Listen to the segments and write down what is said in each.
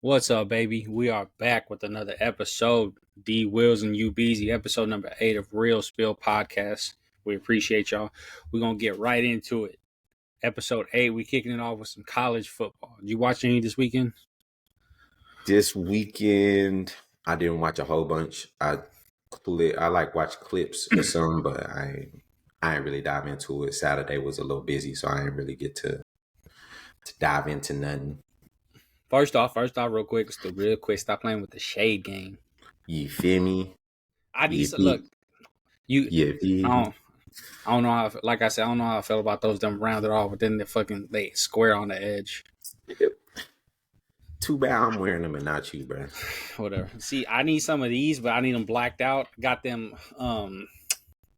What's up, baby? We are back with another episode. D Wills and U Beezy, episode number 8 of Real Spill Podcast. We appreciate y'all. We're gonna get right into it. Episode 8, we kicking it off with some college football. Did you watch any this weekend? This weekend, I didn't watch a whole bunch. I like watch clips or some, but I ain't really dive into it. Saturday was a little busy, so I didn't really get to dive into nothing. First off, real quick, stop playing with the shade game. You feel me? I need You to feel, look. You, you I feel me? don't know how. Like I said, I don't know how I felt about those. Them rounded off, but then they square on the edge. Too bad I'm wearing them and not you, bro. Whatever. See, I need some of these, but I need them blacked out. Got them.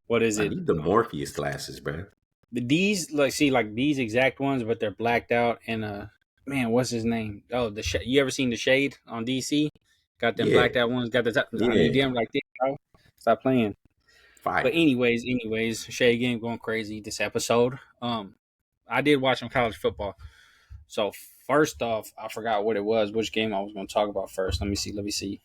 What is I it? need the Morpheus glasses, bro. These like these exact ones, but they're blacked out. And man, what's his name? Oh, you ever seen the Shade on DC? Got them Yeah, blacked out ones. Got the. I need yeah. them like this, bro. Stop playing. But Fire. anyways, Shade game going crazy this episode. I did watch some college football. So first off, I forgot what it was. Which game I was going to talk about first? Let me see.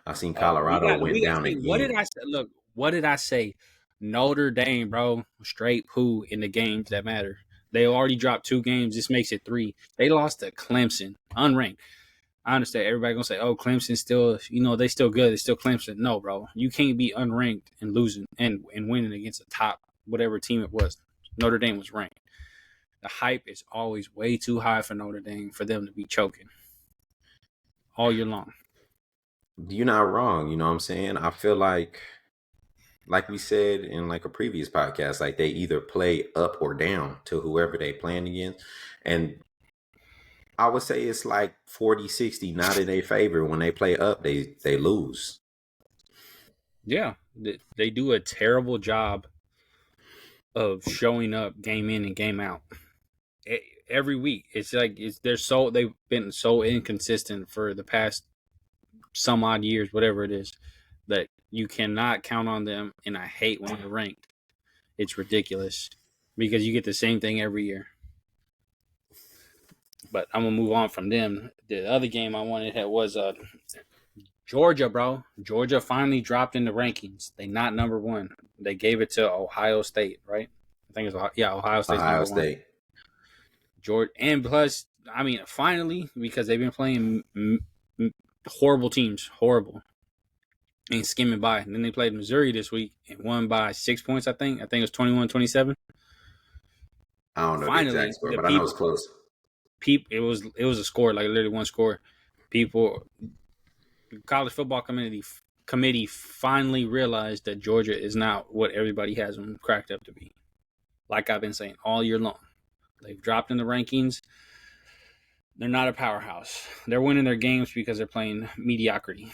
I seen We Colorado got went we got. down See, what did again. I say? Look, what did I say? Notre Dame, bro, straight poo in the games that matter. They already dropped 2 games. This makes it 3. They lost to Clemson, unranked. I understand everybody gonna say, "Oh, Clemson still, they still good. They still Clemson." No, bro, you can't be unranked and losing and winning against the top whatever team it was. Notre Dame was ranked. The hype is always way too high for Notre Dame for them to be choking all year long. You're not wrong. You know what I'm saying? I feel like we said in like a previous podcast, like they either play up or down to whoever they playing against. And I would say it's like 40-60, not in their favor. When they play up, they lose. Yeah, they do a terrible job of showing up game in and game out every week. It's like they've been so inconsistent for the past some odd years, whatever it is, that you cannot count on them. And I hate when they're ranked. It's ridiculous because you get the same thing every year. But I'm gonna move on from them. The other game I wanted was Georgia, bro. Georgia finally dropped in the rankings. They not number 1. They gave it to Ohio State, right? I think it's Ohio State's Ohio number 1. State. Georgia, and plus, I mean, finally, because they've been playing horrible teams, and skimming by. And then they played Missouri this week and won by 6 points. I think it was 21-27. I don't know the exact Finally, score, the but I know it's people, close. it was a score, like literally one score. People, college football committee finally realized that Georgia is not what everybody has them cracked up to be. Like I've been saying all year long, they've dropped in the rankings. They're not a powerhouse. They're winning their games because they're playing mediocrity.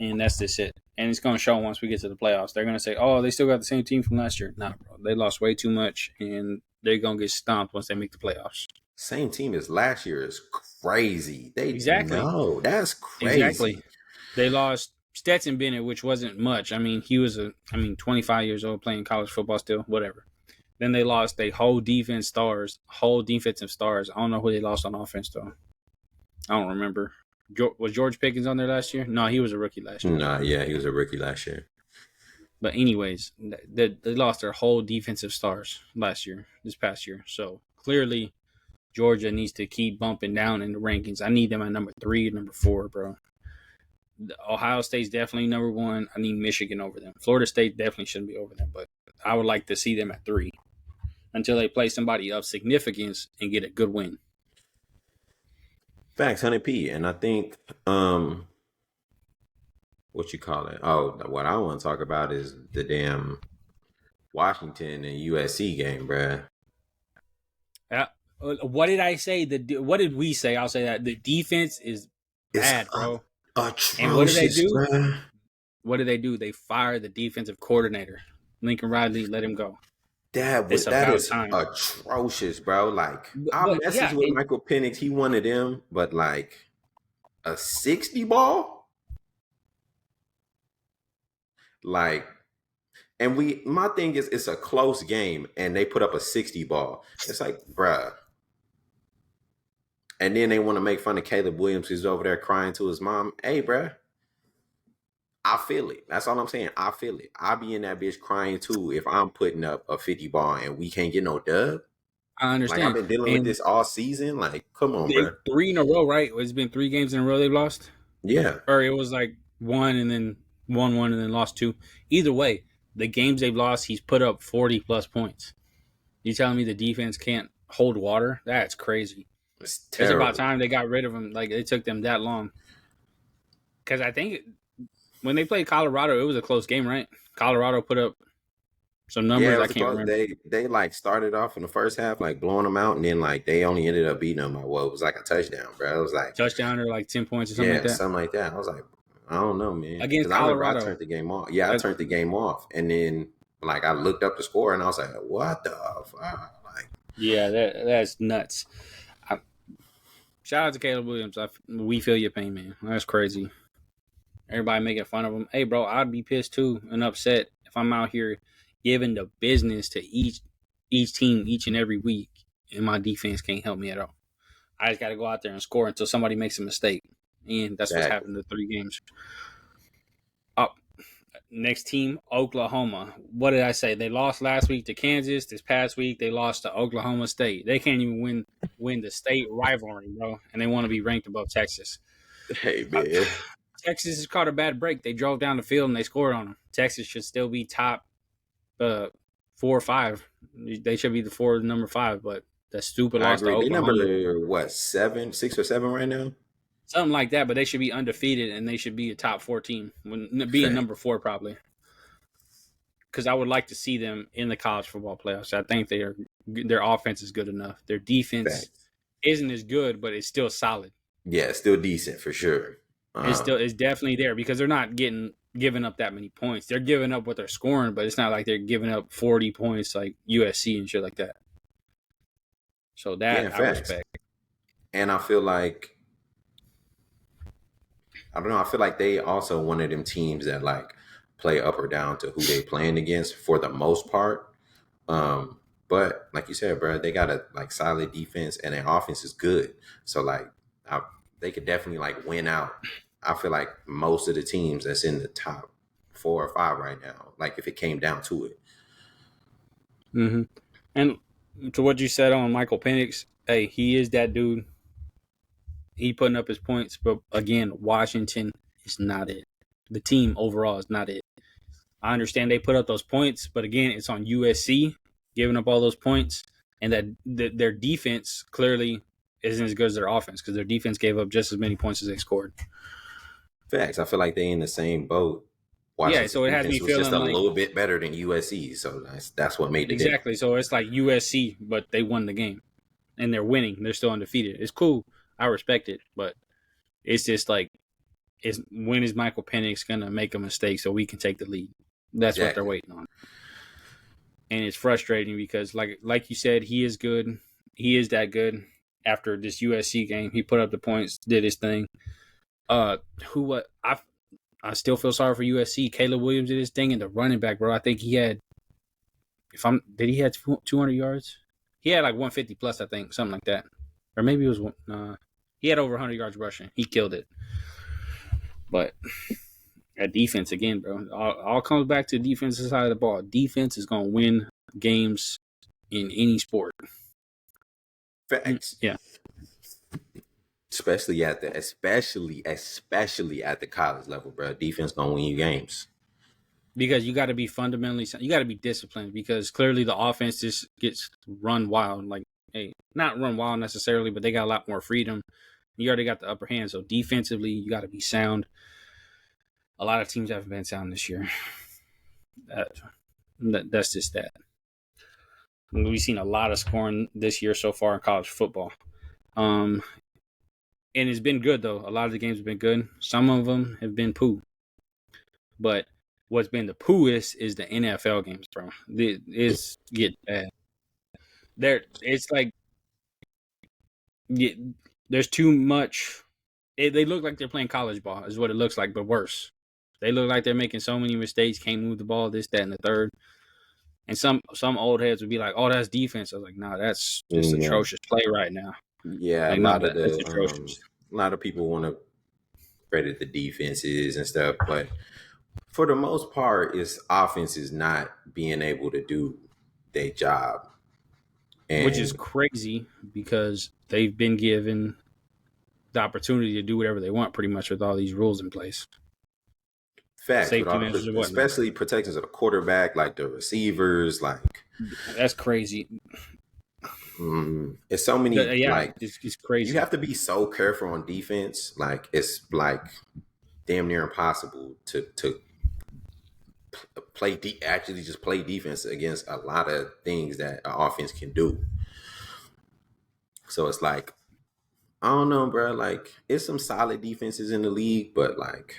And that's just it. And it's going to show once we get to the playoffs. They're going to say, oh, they still got the same team from last year. Nah, bro. They lost way too much, and they're going to get stomped once they make the playoffs. Same team as last year is crazy. Exactly. No, that's crazy. They lost Stetson Bennett, which wasn't much. I mean, he was 25 years old playing college football still, whatever. Then they lost a whole defensive stars. I don't know who they lost on offense, though. I don't remember. Was George Pickens on there last year? No, he was a rookie last year. Nah, yeah, he was a rookie last year. But anyways, they lost their whole defensive stars this past year. So clearly, Georgia needs to keep bumping down in the rankings. I need them at number 3, number 4, bro. Ohio State's definitely number 1. I need Michigan over them. Florida State definitely shouldn't be over them, but I would like to see them at 3 until they play somebody of significance and get a good win. Facts, 100p. And I think what you call it? Oh, what I want to talk about is the damn Washington and USC game, bruh. What did I say? What did we say? I'll say that the defense is bad, bro. Atrocious, and what do they do? bruh. What do they do? They fire the defensive coordinator, Lincoln Riley. Let him go. That is atrocious, bro. Like I messaged with Michael Penix. He wanted them, but like a 60 ball, like. And my thing is, it's a close game, and they put up a 60 ball. It's like, bruh. And then they want to make fun of Caleb Williams, who's over there crying to his mom. Hey, bruh, I feel it. That's all I'm saying. I feel it. I be in that bitch crying too if I'm putting up a 50 ball and we can't get no dub. I Like, I've understand. been dealing with And this all season. Like, come on, they bruh. 3 in a row, right? It's been 3 games in a row they've lost, Yeah. or it was like one and then won and then lost two. Either way, the games they've lost, he's put up 40+ points. You telling me the defense can't hold water? That's crazy. It's It's about terrible. time they got rid of him. Like it took them that long. Because I think when they played Colorado, it was a close game, right? Colorado put up some Yeah, numbers it I was a can't close. remember. They like started off in the first half like blowing them out, and then like they only ended up beating them by what it was like a touchdown, bro. It was like Touchdown or like 10 points or something like yeah, that. something like that. I was like, I don't know, man, Against because I remember I Colorado. turned the game off. Yeah, I That, turned the game off, and then like I looked up the score, and I was like, what the fuck? Like, yeah, that's nuts. I, shout out to Caleb Williams. We feel your pain, man. That's crazy. Everybody making fun of him. Hey, bro, I'd be pissed too and upset if I'm out here giving the business to each team each and every week, and my defense can't help me at all. I just got to go out there and score until somebody makes a mistake, and that's what's exactly. happened to 3 games. Up next team, Oklahoma. What did I say? They lost last week to Kansas. This past week, they lost to Oklahoma State. They can't even win the state rivalry, bro, and they want to be ranked above Texas. Hey, Uh, man. Texas has caught a bad break. They drove down the field and they scored on them. Texas should still be top 4 or 5. They should be the number 5, but that stupid I loss to agree. They number Oklahoma. what 6 or 7 right now. Something like that, but they should be undefeated and they should be a top 4 team. When being Fact. number 4 probably. Because I would like to see them in the college football playoffs. I think their offense is good enough. Their defense Fact. isn't as good, but it's still solid. Yeah, still decent for sure. It's definitely there because they're not giving up that many points. They're giving up what they're scoring, but it's not like they're giving up 40 points like USC and shit like that. So Yeah, that I facts. respect. And I feel like I don't know. I feel like they also one of them teams that like play up or down to who they playing against for the most part. Um, but like you said, bro, they got a like solid defense and their offense is good. So like they could definitely like win out. I feel like most of the teams that's in the top 4 or 5 right now, like if it came down to it. Mm-hmm. And to what you said on Michael Penix, hey, he is that dude. He putting up his points, but again, Washington is not it. The team overall is not it. I understand they put up those points, but again, it's on USC giving up all those points, and that their defense clearly isn't as good as their offense because their defense gave up just as many points as they scored. Facts. I feel like they in the same boat. Yeah, Washington so it has me defense was just feeling a like little bit better than USC, so that's what made the difference. exactly. So it's like USC, but they won the game and they're winning. They're still undefeated. It's cool. I respect it, but it's just like, when is Michael Penix gonna make a mistake so we can take the lead? That's what they're Exactly. waiting on, and it's frustrating because, like you said, he is good. He is that good. After this USC game, he put up the points, did his thing. Who what I still feel sorry for USC. Caleb Williams did his thing, and the running back, bro. I think he had, did he have 200 yards? He had like 150 plus, I think, something like that, or maybe it was one. He had over 100 yards rushing. He killed it, but that defense again, bro. All comes back to the defensive side of the ball. Defense is gonna win games in any sport. Facts. Yeah, Especially at the college level, bro. Defense gonna win you games. because you got to be fundamentally, you got to be disciplined because clearly the offense just gets run wild. Like, hey, not run wild necessarily, but they got a lot more freedom. You already got the upper hand, so defensively you got to be sound. A lot of teams haven't been sound this year. That's just that. We've seen a lot of scoring this year so far in college football. Um, and it's been good though. A lot of the games have been good. Some of them have been poo. But what's been the pooest is the NFL games, bro. It's get bad. It's like yeah, there's too much. They look like they're playing college ball, is what it looks like, but worse. They look like they're making so many mistakes, can't move the ball, this, that, and the third. And some old heads would be like, "Oh, that's defense." I was like, "No, that's just No, atrocious play right now." Yeah, Like, no, that's atrocious. a lot of people want to credit the defenses and stuff, but for the most part, it's offenses not being able to do their job. Which is And crazy because they've been given the opportunity to do whatever they want pretty much with all these rules in place. facts with Safety all measures the, and whatnot. especially protections of the quarterback, like the receivers, like That's crazy. it's so many Yeah, like it's you crazy. have to be so careful on defense. Like it's like damn near impossible to actually just play defense against a lot of things that an offense can do. So it's like I don't know, bro. Like it's some solid defenses in the league, but like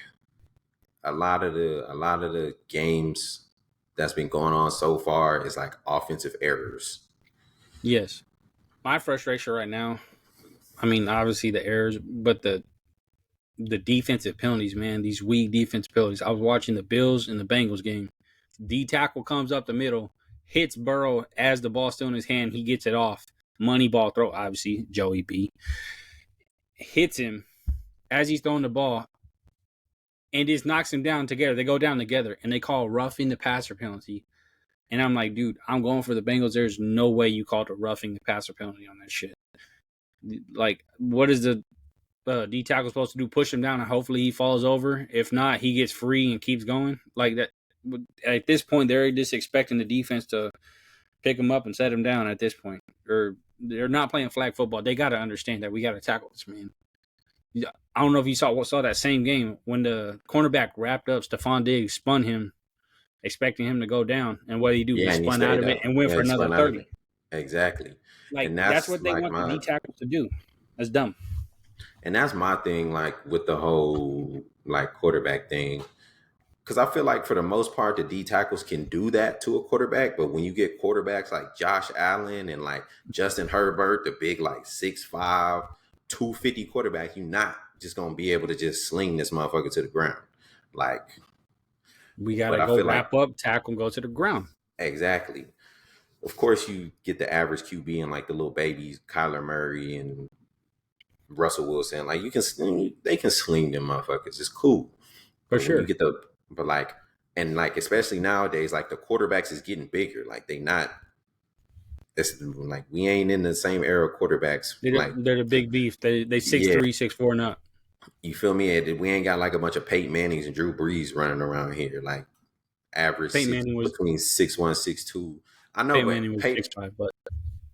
a lot of the games that's been going on so far is like offensive errors. Yes. My frustration right now, I mean, obviously the errors, but the defensive penalties, man, these weak defense penalties. I was watching the Bills and the Bengals game. D tackle comes up the middle, hits Burrow as the ball's still in his hand. He gets it off. Money ball throw, obviously, Joey B. Hits him as he's throwing the ball and just knocks him down together. They go down together and they call roughing the passer penalty. And I'm like, dude, I'm going for the Bengals. There's no way you called a roughing the passer penalty on that shit. Like, what is the D tackle supposed to do? Push him down and hopefully he falls over. If not, he gets free and keeps going. Like that. At this point, they're just expecting the defense to pick him up and set him down. At this point, or they're not playing flag football. They got to understand that we got to tackle this man. I don't know if you saw that same game when the cornerback wrapped up Stephon Diggs, spun him, expecting him to go down, and what did he do? He Yeah, and he spun out stayed of it up. and went Yeah, for he another spun out of 30. it. Exactly. Like And that's that's what they like want the my D tackles to do. That's dumb. and that's my thing, like with the whole like quarterback thing. Because I feel like for the most part, the D tackles can do that to a quarterback. But when you get quarterbacks like Josh Allen and like Justin Herbert, the big like 6'5", 250 quarterback, you're not just gonna be able to just sling this motherfucker to the ground. Like, We but gotta I go feel like wrap up, tackle, and go to the ground exactly. Of course, you get the average QB and like the little babies, Kyler Murray and Russell Wilson. Like they can sling them motherfuckers. It's cool. for But when you sure. get but like, and like, especially nowadays, like the quarterbacks is getting bigger. Like they not, it's like, we ain't in the same era of quarterbacks. Like, They're the big beef. They yeah, 6'3", 6'4", and up. you feel me? We ain't got like a bunch of Peyton Mannings and Drew Brees running around here. Like average Peyton six, Manning was between 6'1", 6'2". I know, Peyton Manning but was 6'5", but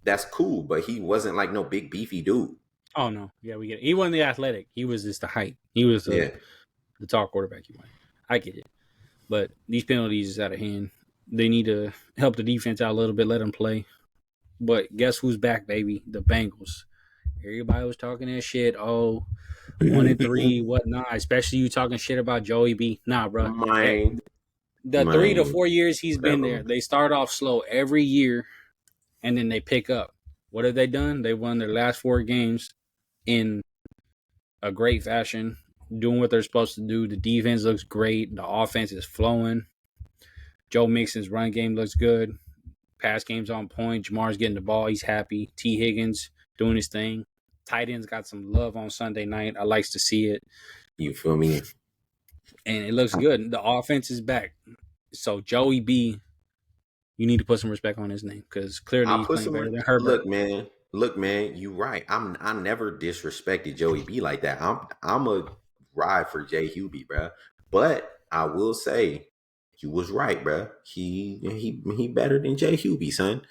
that's cool. But he wasn't like no big beefy dude. oh no, yeah, we get it. He wasn't the athletic. He was just the height. He was Yeah. the tall quarterback you wanted. I get it, but these penalties is out of hand. They need to help the defense out a little bit, let them play. But guess who's back, baby? The Bengals. Everybody was talking that shit. Oh, 1-3, whatnot. Especially you talking shit about Joey B. Nah, bro. Mine, The 3 to 4 years he's been whatever. there, they start off slow every year, and then they pick up. What have they done? They won their last 4 games in a great fashion, doing what they're supposed to do. The defense looks great. The offense is flowing. Joe Mixon's run game looks good. Pass game's on point. Jamar's getting the ball. He's happy. T. Higgins doing his thing. Tight ends got some love on Sunday night. I likes to see it. You feel me? And it looks good. The offense is back. So Joey B, you need to put some respect on his name because clearly I he's put playing some better than Herbert. look, man, you right. I never disrespected Joey B like that. I'm a ride for Jay Hubie, bro. But I will say you was right, bro. He better than Jay Hubie, son.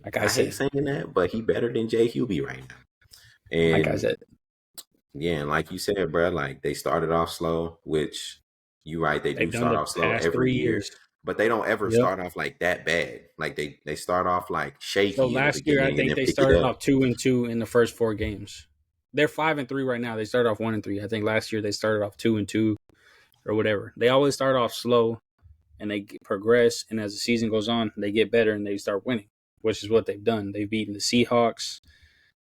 Like I I hate said, saying that, but he better than Jay Hubie right now. like I And said, yeah, and like you said, bro, like they started off slow, which you right, they they've do done start the off slow past every 3 years. year, but they don't ever Yep. start off like that bad. Like they start off like So shaky in the last year, I beginning and think then they pick it started up. off 2-2 in the first 4 games. They're 5-3 right now. They started off 1-3. I think last year they started off 2-2 or whatever. They always start off slow and they progress, and as the season goes on, they get better and they start winning, which is what they've done. They've beaten the Seahawks.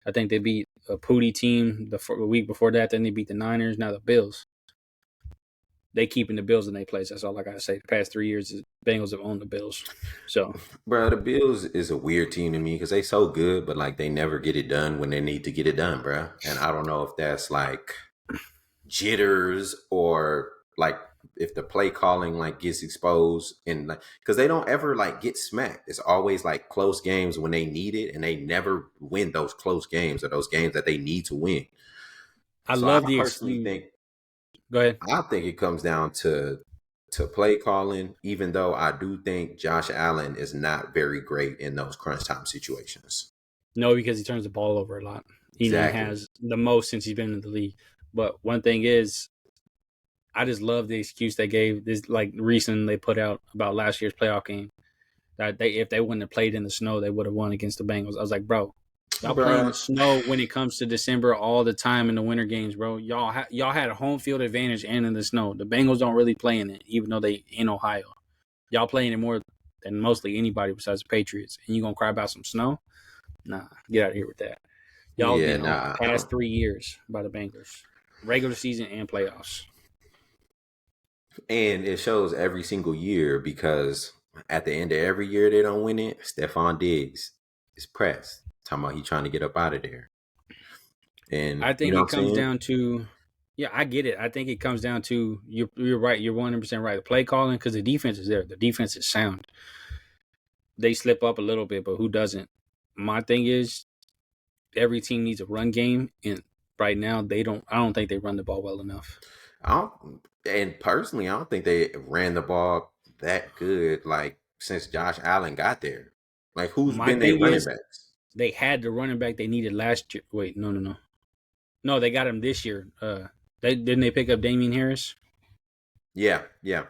I think they beat a Pooty team the week before that. Then they beat the Niners. Now the Bills. they keeping the Bills in their place. That's all I gotta say. The past 3 years, the Bengals have owned the Bills. So Bro, the Bills is a weird team to me because they so good, but like they never get it done when they need to get it done, bro. And I don't know if that's like jitters or like if the play calling like gets exposed and like because they don't ever like get smacked. It's always like close games when they need it, and they never win those close games or those games that they need to win. I So I love the personally excuse. think Go ahead. I think it comes down to play calling, even though I do think Josh Allen is not very great in those crunch time situations. No, because he turns the ball over a lot. He Exactly. has the most since he's been in the league. But one thing is, I just love the excuse they gave this like recent they put out about last year's playoff game that they if they wouldn't have played in the snow they would have won against the Bengals. I was like, bro, y'all play in the Bruh. snow when it comes to December all the time in the winter games, bro. Y'all had a home field advantage and in the snow. The Bengals don't really play in it, even though they in Ohio. Y'all playing it more than mostly anybody besides the Patriots, and you gonna cry about some snow? Nah, get out of here with that. Y'all Yeah, getting owned nah. the past 3 years by the Bengals, regular season and playoffs. And it shows every single year because at the end of every year they don't win it, Stephon Diggs is pressed. Talking about he trying to get up out of there. And I you think know it what I'm comes saying? down to, yeah, I get it. I think it comes down to you're right. You're 100% right. The play calling because the defense is there. The defense is sound. They slip up a little bit, but who doesn't? My thing is every team needs a run game, and right now they don't. I don't think they run the ball well enough. I don't, and personally, I don't think they ran the ball that good like since Josh Allen got there. Like who's My been their thing running is backs? they had the running back they needed last year. Wait, no. They got him this year. They didn't they pick up Damian Harris, Yeah, yeah.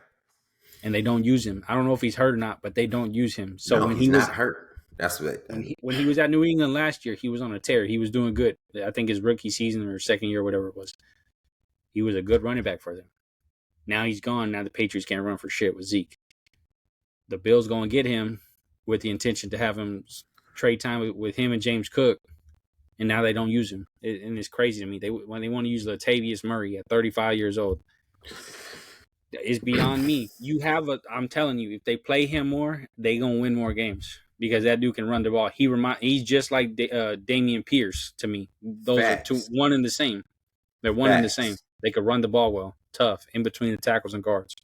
and they don't use him. I don't know if he's hurt or not, but they don't use him. So No, when he's he was not hurt. That's what. when he was at New England last year, he was on a tear. He was doing good. I think his rookie season or second year, whatever it was, he was a good running back for them. Now he's gone. Now the Patriots can't run for shit with Zeke. The Bills going to get him with the intention to have him trade time with him and James Cook, and now they don't use him. And it's crazy to me. When they want to use Latavius Murray at 35 years old, it's beyond me. I'm telling you, if they play him more, they gonna win more games because that dude can run the ball. He's just like Damian Pierce to me. Those are two, Facts, one and the same. They're one and the same. facts. They could run the ball well, tough in between the tackles and guards.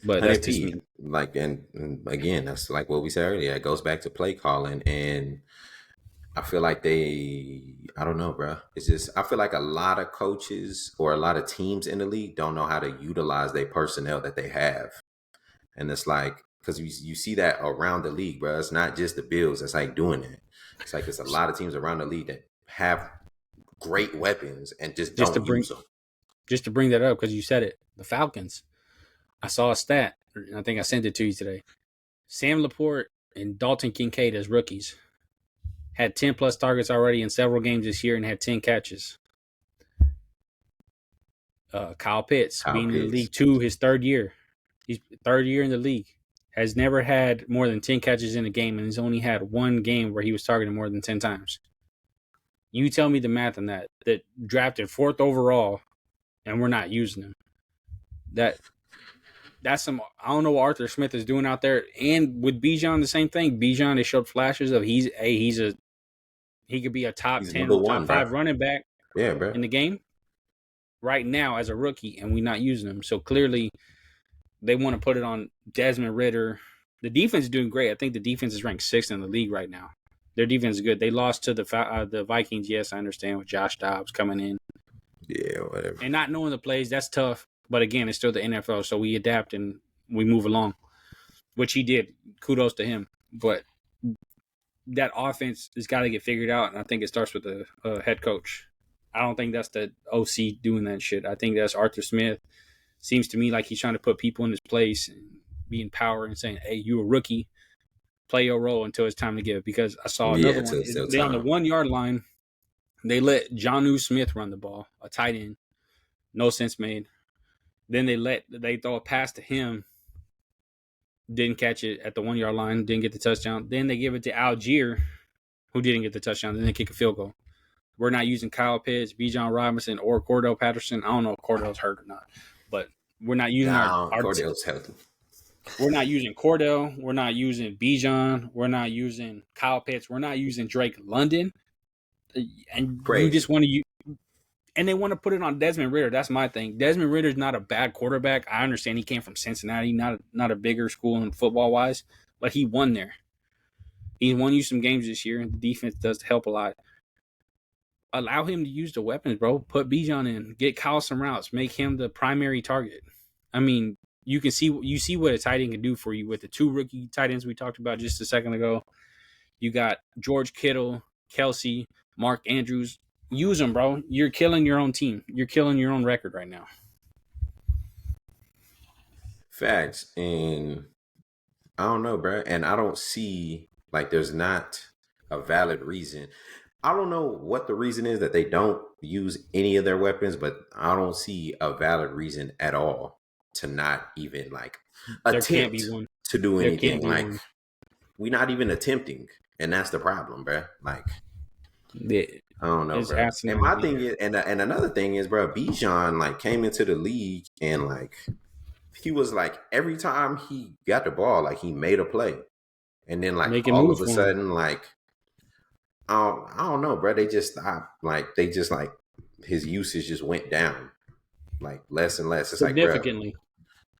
But that's Hundred just p. me. Like and again, that's like what we said earlier. It goes back to play calling, and I feel like I don't know, bro. It's just I feel like a lot of coaches or a lot of teams in the league don't know how to utilize their personnel that they have, and it's like because you see that around the league, bro. It's not just the Bills that's like doing it. It's like it's a lot of teams around the league that have great weapons and just Just to don't bring use them. just to bring that up because you said it. The Falcons. I saw a stat. I think I sent it to you today. Sam Laporte and Dalton Kincaid as rookies had 10 plus targets already in several games this year and had 10 catches. Kyle Pitts Kyle being in the Pitts. league his third year. He's third year in the league. Has never had more than 10 catches in a game, and he's only had one game where he was targeted more than 10 times. You tell me the math on that. That drafted fourth overall, and we're not using him. That's some. I don't know what Arthur Smith is doing out there. And with Bijan, the same thing. Bijan, they showed flashes of he could be a top He's number 10, top one, bro. five running back Yeah, bro. in the game right now as a rookie, and we're not using him. So clearly, they want to put it on Desmond Ritter. The defense is doing great. I think the defense is ranked sixth in the league right now. Their defense is good. They lost to the Vikings. Yes, I understand with Josh Dobbs coming in Yeah, whatever. and not knowing the plays. That's tough. But again, it's still the NFL, so we adapt and we move along, which he did. Kudos to him. But that offense has got to get figured out, and I think it starts with the head coach. I don't think that's the OC doing that shit. I think that's Arthur Smith. Seems to me like he's trying to put people in his place and be in power and saying, "Hey, you a rookie, play your role until it's time to give." Because I saw Yeah, another one. till still They on the time. 1 yard line. They let Jonnu Smith run the ball, a tight end. No sense made. Then they throw a pass to him. Didn't catch it at the 1 yard line. Didn't get the touchdown. Then they give it to Algier, who didn't get the touchdown. Then they kick a field goal. We're not using Kyle Pitts, Bijan Robinson, or Cordell Patterson. I don't know if Cordell's hurt or not, but we're not using Nah, Cordell's healthy. we're not using Cordell. We're not using Bijan. We're not using Kyle Pitts. We're not using Drake London. And you just Crazy. want to use, and they want to put it on Desmond Ridder. That's my thing. Desmond Ridder's not a bad quarterback. I understand he came from Cincinnati, not a bigger school in football wise, but he won there. He won you some games this year, and the defense does help a lot. Allow him to use the weapons, bro. Put Bijan in, get Kyle some routes, make him the primary target. I mean, you see what a tight end can do for you with the two rookie tight ends we talked about just a second ago. You got George Kittle, Kelsey, Mark Andrews. Use them, bro. You're killing your own team. You're killing your own record right now. Facts. And I don't know, bro. And I don't see like there's not a valid reason. I don't know what the reason is that they don't use any of their weapons, but I don't see a valid reason at all to not even like There can't be attempt one. to do There can't anything. be Like one. we're not even attempting, and that's the problem, bro. Like I don't know, It's bro. And asinine. my thing is, and another thing is, bro, Bijan like came into the league and like he was like every time he got the ball, like he made a play, and then like Making all moves of a for him sudden, like I don't know, bro. They just stopped. Like they just like his usage just went down, like less and less. It's like, bro. significantly.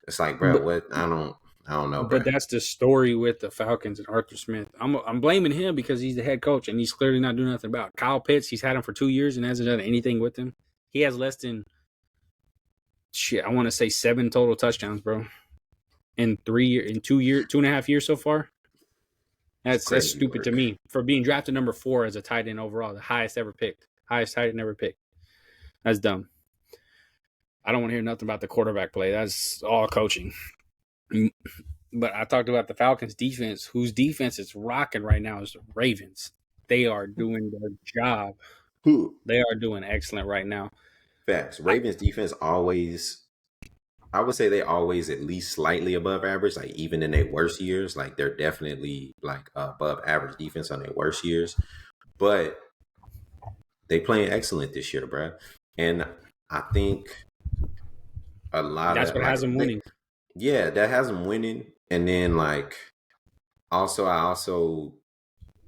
It's like, bro. But What? I don't know, but bro. that's the story with the Falcons and Arthur Smith. I'm blaming him because he's the head coach and he's clearly not doing nothing about it. Kyle Pitts. He's had him for 2 years and hasn't done anything with him. He has less than I want to say 7 total touchdowns, bro. In 2.5 years so far. It's That's crazy stupid to work. me for being drafted number 4 as a tight end overall, the highest ever picked, highest tight end ever picked. That's dumb. I don't want to hear nothing about the quarterback play. That's all coaching. But I talked about the Falcons defense, whose defense is rocking right now is the Ravens. They are doing their job. Who? They are doing excellent right now. Facts. Ravens defense always. I would say they always at least slightly above average. Like even in their worst years, like they're definitely like above average defense on their worst years. But they playing excellent this year, bro. And I think a lot That's of what has like them they, winning. yeah, that has them winning. And then like I also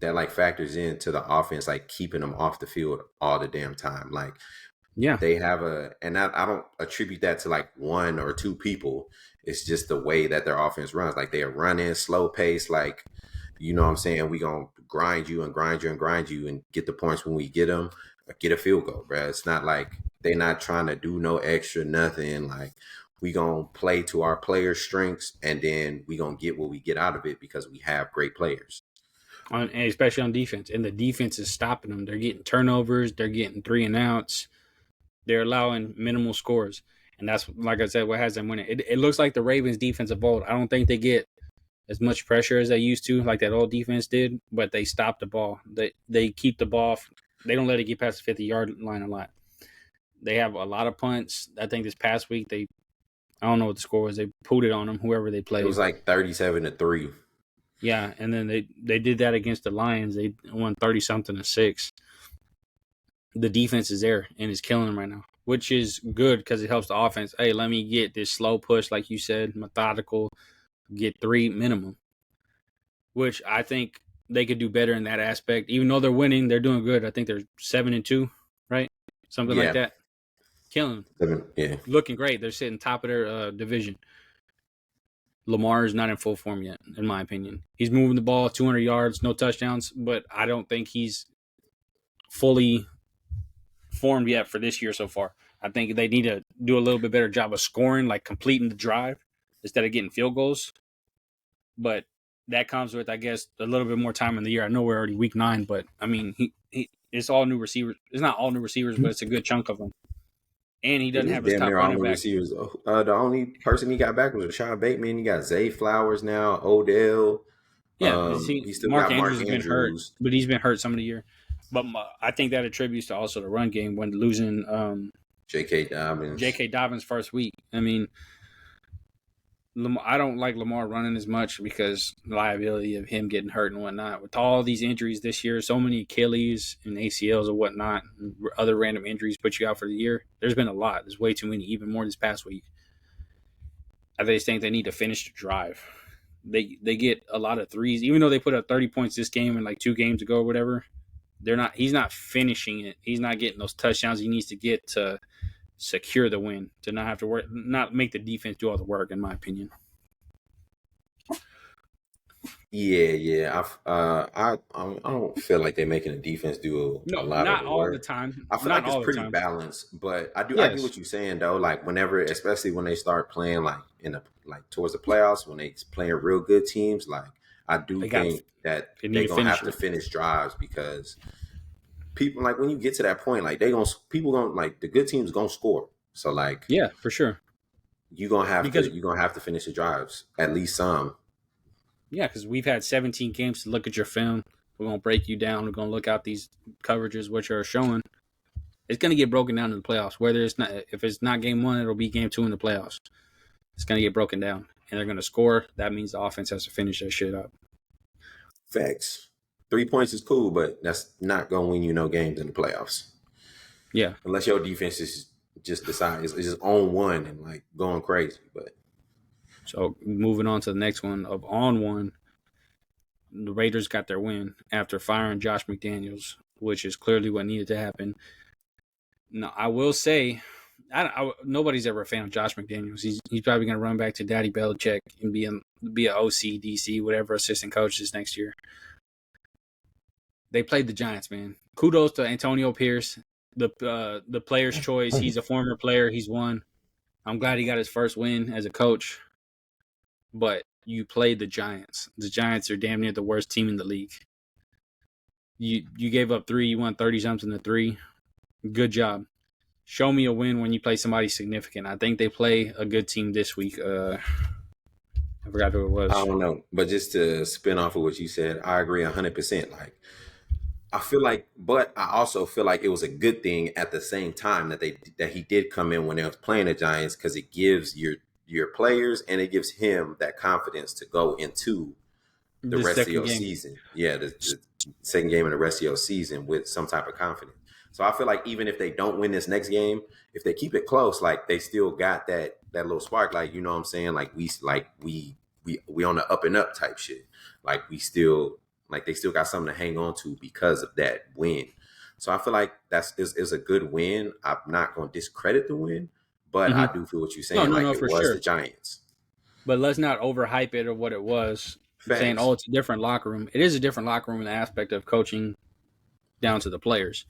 that like factors into the offense, like keeping them off the field all the damn time. Like Yeah. they have and I don't attribute that to like one or two people. It's just the way that their offense runs. Like they are running slow pace, like you know what I'm saying. We gonna grind you and grind you and grind you and get the points when we get them. Or get a field goal, bro. It's not like they not trying to do no extra nothing. Like we gonna play to our players' strengths, and then we gonna get what we get out of it because we have great players. And especially on defense. And the defense is stopping them. They're getting turnovers. They're getting 3-and-outs. They're allowing minimal scores. And that's, like I said, what has them winning. It looks like the Ravens defense evolved. I don't think they get as much pressure as they used to, like that old defense did, but they stop the ball. They keep the ball. They don't let it get past the 50-yard line a lot. They have a lot of punts. I think this past week I don't know what the score was. They pulled it on them, whoever they It played. was like 37-3. Yeah, and then they did that against the Lions. They won 30-something-6. The defense is there and is killing them right now, which is good because it helps the offense. Hey, let me get this slow push, like you said, methodical, get 3 minimum, which I think they could do better in that aspect. Even though they're winning, they're doing good. I think they're 7-2, right? Something like Yeah. that. Killing them. Yeah. Looking great. They're sitting top of their division. Lamar is not in full form yet, in my opinion. He's moving the ball 200 yards, no touchdowns, but I don't think he's fully formed yet for this year so far. I think they need to do a little bit better job of scoring, like completing the drive instead of getting field goals. But that comes with, I guess, a little bit more time in the year. I know we're already week 9, but I mean, it's all new receivers. It's not all new receivers, but it's a good chunk of them. And he It doesn't is have his damn top near all running new back. receivers. The only person he got back was Rashad Bateman. He got Zay Flowers now, Odell. Yeah, see, He still Mark got Andrews Mark has been hurt, Andrews, but he's been hurt some of the year. But I think that attributes to also the run game when losing J.K. Dobbins. J.K. Dobbins first week. I mean, I don't like Lamar running as much because the liability of him getting hurt and whatnot. With all these injuries this year, so many Achilles and ACLs and whatnot, and other random injuries put you out for the year. There's been a lot. There's way too many, even more this past week. I just think they need to finish the drive. They get a lot of threes, even though they put up 30 points this game and like 2 games ago or whatever. They're not. He's not finishing it. He's not getting those touchdowns he needs to get to secure the win. To not have to work, not make the defense do all the work. In my opinion. Yeah. I don't feel like they're making the defense do a No, lot of not the all the work. time. I feel Not like it's all the pretty time. balanced, but I get Yes, what you're saying though. Like whenever, especially when they start playing like in the like towards the playoffs, when they playing real good teams, like I do they got. think that They need they're to gonna finish have to it. finish drives because people like when you get to that point, like they gonna people gonna like the good teams gonna score. So like Yeah, for sure. Because you're gonna have to finish the drives at least some. yeah, because we've had 17 games to look at your film. We're gonna break you down. We're gonna look out these coverages which are showing. It's gonna get broken down in the playoffs. Whether it's not, if it's not game one, it'll be game two in the playoffs. It's gonna get broken down, and they're gonna score. That means the offense has to finish that shit up. Facts. 3 points is cool, but that's not gonna win you no games in the playoffs Yeah. unless your defense is just decides it's just on one and like going crazy. But So moving on to the next one of on one, the Raiders got their win after firing Josh McDaniels, which is clearly what needed to happen. No, I will say, nobody's ever a fan of Josh McDaniels. He's probably going to run back to Daddy Belichick and be an OC, DC, whatever assistant coach this next year. They played the Giants, man. Kudos to Antonio Pierce, the player's choice. He's a former player. He's won. I'm glad he got his first win as a coach. But you played the Giants. The Giants are damn near the worst team in the league. You gave up 3. You won 30 something to 3. Good job. Show me a win when you play somebody significant. I think they play a good team this week. I forgot who it I was. don't know. But just to spin off of what you said, I agree 100%. Like I feel like, but I also feel like it was a good thing at the same time that he did come in when they was playing the Giants because it gives your players and it gives him that confidence to go into the The rest of second your game. season. Yeah, the second game of the rest of your season with some type of confidence. So I feel like even if they don't win this next game, if they keep it close, like they still got that little spark. Like you know what I'm saying? Like we on the up and up type shit. Like we still like they still got something to hang on to because of that win. So I feel like that's is a good win. I'm not going to discredit the win, but I Mm-hmm. do feel what you're No, saying. no, Like no, it for was the sure. Giants. But let's not overhype it or what it was. Saying, oh, Facts. it's a different locker room. It is a different locker room in the aspect of coaching down to the players.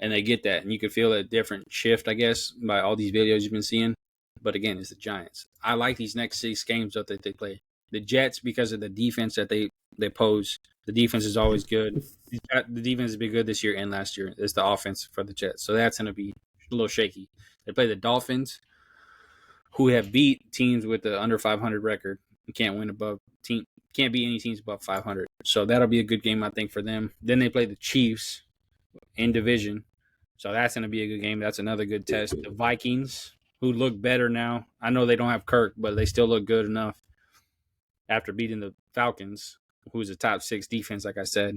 And they get that. And you can feel a different shift, I guess, by all these videos you've been seeing. But again, it's the Giants. I like these next 6 games that they play. The Jets, because of the defense that they pose, the defense is always good. The defense has been good this year and last year. It's the offense for the Jets. So that's going to be a little shaky. They play the Dolphins, who have beat teams with the under 500 record. You can't win above team. Can't beat any teams above 500. So that'll be a good game, I think, for them. Then they play the Chiefs in division. So that's going to be a good game. That's another good test. The Vikings, who look better now. I know they don't have Kirk, but they still look good enough after beating the Falcons, who's a top 6 defense, like I said.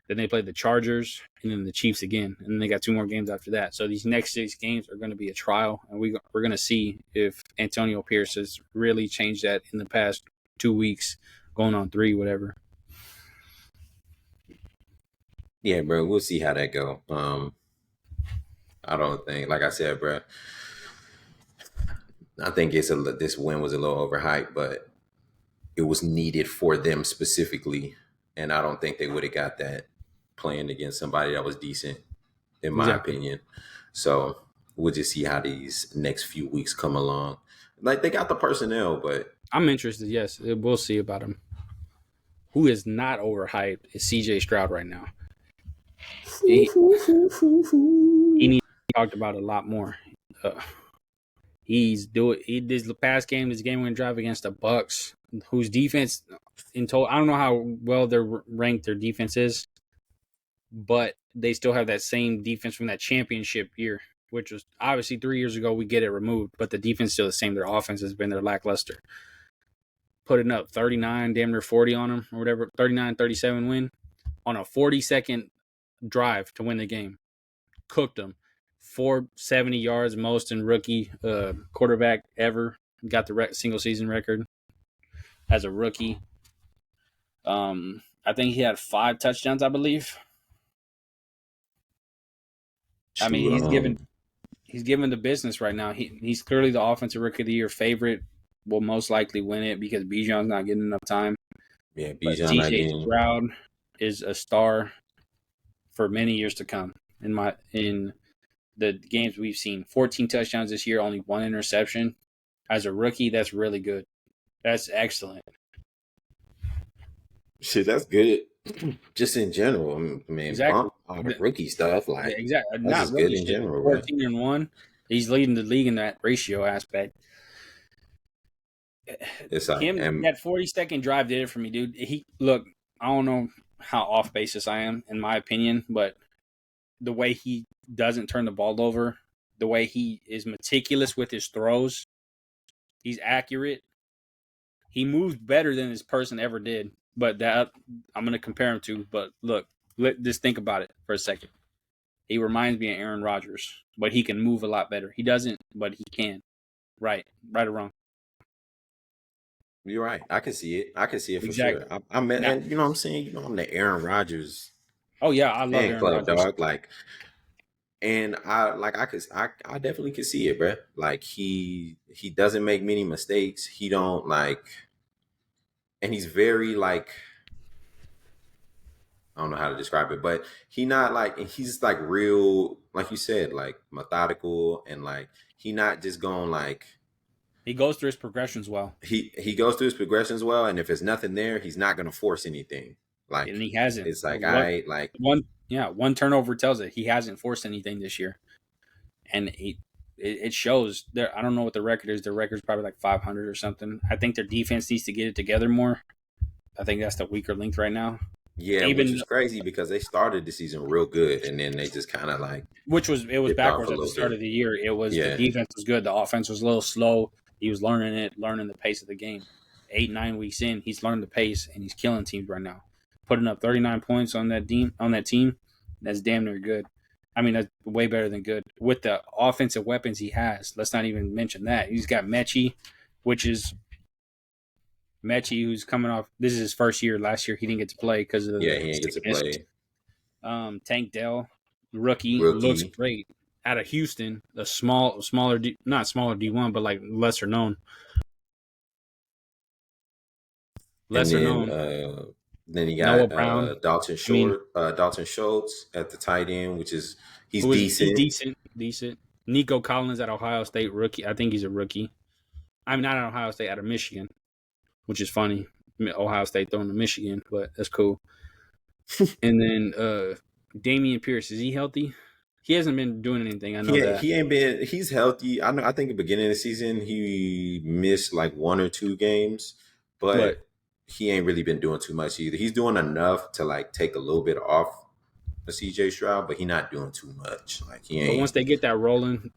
Then they play the Chargers and then the Chiefs again. And then they got 2 more games after that. So these next 6 games are going to be a trial. And we're going to see if Antonio Pierce has really changed that in the past 2 weeks, going on 3, whatever. Yeah, bro. We'll see how that go. I don't think, like I said, bro. I think this win was a little overhyped, but it was needed for them specifically, and I don't think they would have got that playing against somebody that was decent, in my Exactly. opinion. So we'll just see how these next few weeks come along. Like they got the personnel, but I'm interested. Yes, we'll see about him. Who is not overhyped is CJ Stroud right now. He, he needs to be talked about a lot more. Uh, this past game, this game winning drive against the Bucks, whose defense in total, I don't know how well they're ranked their defense is, but they still have that same defense from that championship year, which was obviously 3 years ago. We get it removed, but the defense is still the same. Their offense has been their lackluster. putting up 39, damn near 40 on him or whatever, 39-37 win on a 40-second drive to win the game. Cooked him. 470 yards, most in rookie quarterback ever. Got the single season record as a rookie. I think he had 5 touchdowns, I believe. I mean, Shoot, he's given the business right now. He's clearly the offensive rookie of the year favorite. Will most likely win it because Bijan's not getting enough time. yeah, But Bijan not CJ getting. Stroud is a star for many years to come. In the games we've seen, 14 touchdowns this year, only 1 interception. As a rookie, that's really good. That's excellent. Shit, that's good. Just in general, man, Exactly. bump all the rookie stuff. Like Exactly. that's Not just good rookie in shit. general, bro. 14-1. He's leading the league in that ratio aspect. It's like, Him and that 40-second drive did it for me, dude. Look. I don't know how off basis I am, in my opinion, but the way he doesn't turn the ball over, the way he is meticulous with his throws, he's accurate. He moves better than this person ever did. But that I'm going to compare him to. But look, just think about it for a second. He reminds me of Aaron Rodgers, but he can move a lot better. He doesn't, but he can. Right or wrong. you're right. I can see it. I can see it for sure. Exactly. I mean, Now, and you know what I'm saying. I'm the Aaron Rodgers oh yeah, I love fan Aaron club, Rodgers. dog. Like, and I definitely can see it, bro. Like he doesn't make many mistakes. He don't like, and he's very like, I don't know how to describe it, but he not like, and he's like real, like you said, like methodical, and like he not just going like, He goes through his progressions well, he goes through his progressions well, and if there's nothing there, he's not gonna force anything. and Like he hasn't. it's like What I like one turnover tells it. He hasn't forced anything this year, and it shows. There, I don't know what the record is. Their record's probably like 500 or something. I think their defense needs to get it together more. I think that's the weaker link right now. yeah, which Even is crazy because they started the season real good, and then they just kind of like it was dipped off a backwards at the little start of bit. the year. It was the Yeah, defense was good. The offense was a little slow. He was learning the pace of the game. 8-9 weeks in, he's learned the pace and he's killing teams right now. Putting up 39 points on that team, that's damn near good. I mean, that's way better than good with the offensive weapons he has. Let's not even mention that he's got Mechie, which is Mechie, who's coming off. This is his first year. Last year he didn't get to play because of yeah, the he ain't get to sickness. play Tank Dell, rookie, looks rookie, great out of Houston. A not smaller D1, but like and lesser known. then he Noah got Brown. I mean, Dalton Schultz at the tight end, which is he's he's decent. decent. Nico Collins at Ohio State, rookie. I think he's a rookie. I'm not at Ohio State, out of Michigan, which is funny. Ohio State throwing to Michigan, but that's cool. And then Damian Pierce, is he healthy? He hasn't been doing anything. I know that, He ain't been. He's healthy. I know. I think at the beginning of the season he missed like 1 or 2 games, but but he ain't really been doing too much either. He's doing enough to like take a little bit off of CJ Stroud, but he not doing too much. Like he once ain't. they get that rolling,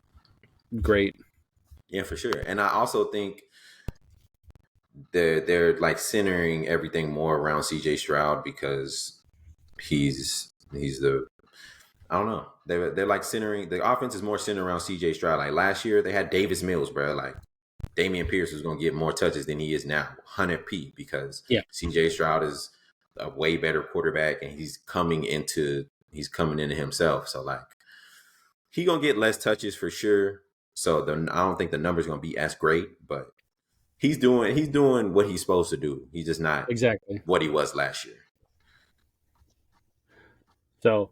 great. Yeah, for sure. And I also think they're like centering everything more around CJ Stroud because he's the I don't know. They're like centering the offense is more centered around CJ Stroud. Like last year they had Davis Mills, bro. Like Damian Pierce was gonna get more touches than he is now, 100p, because Yeah, CJ Stroud is a way better quarterback and he's coming into himself. So like he gonna get less touches for sure. So I don't think the numbers gonna be as great, but he's doing what he's supposed to do. He's just not exactly. what he was last year. So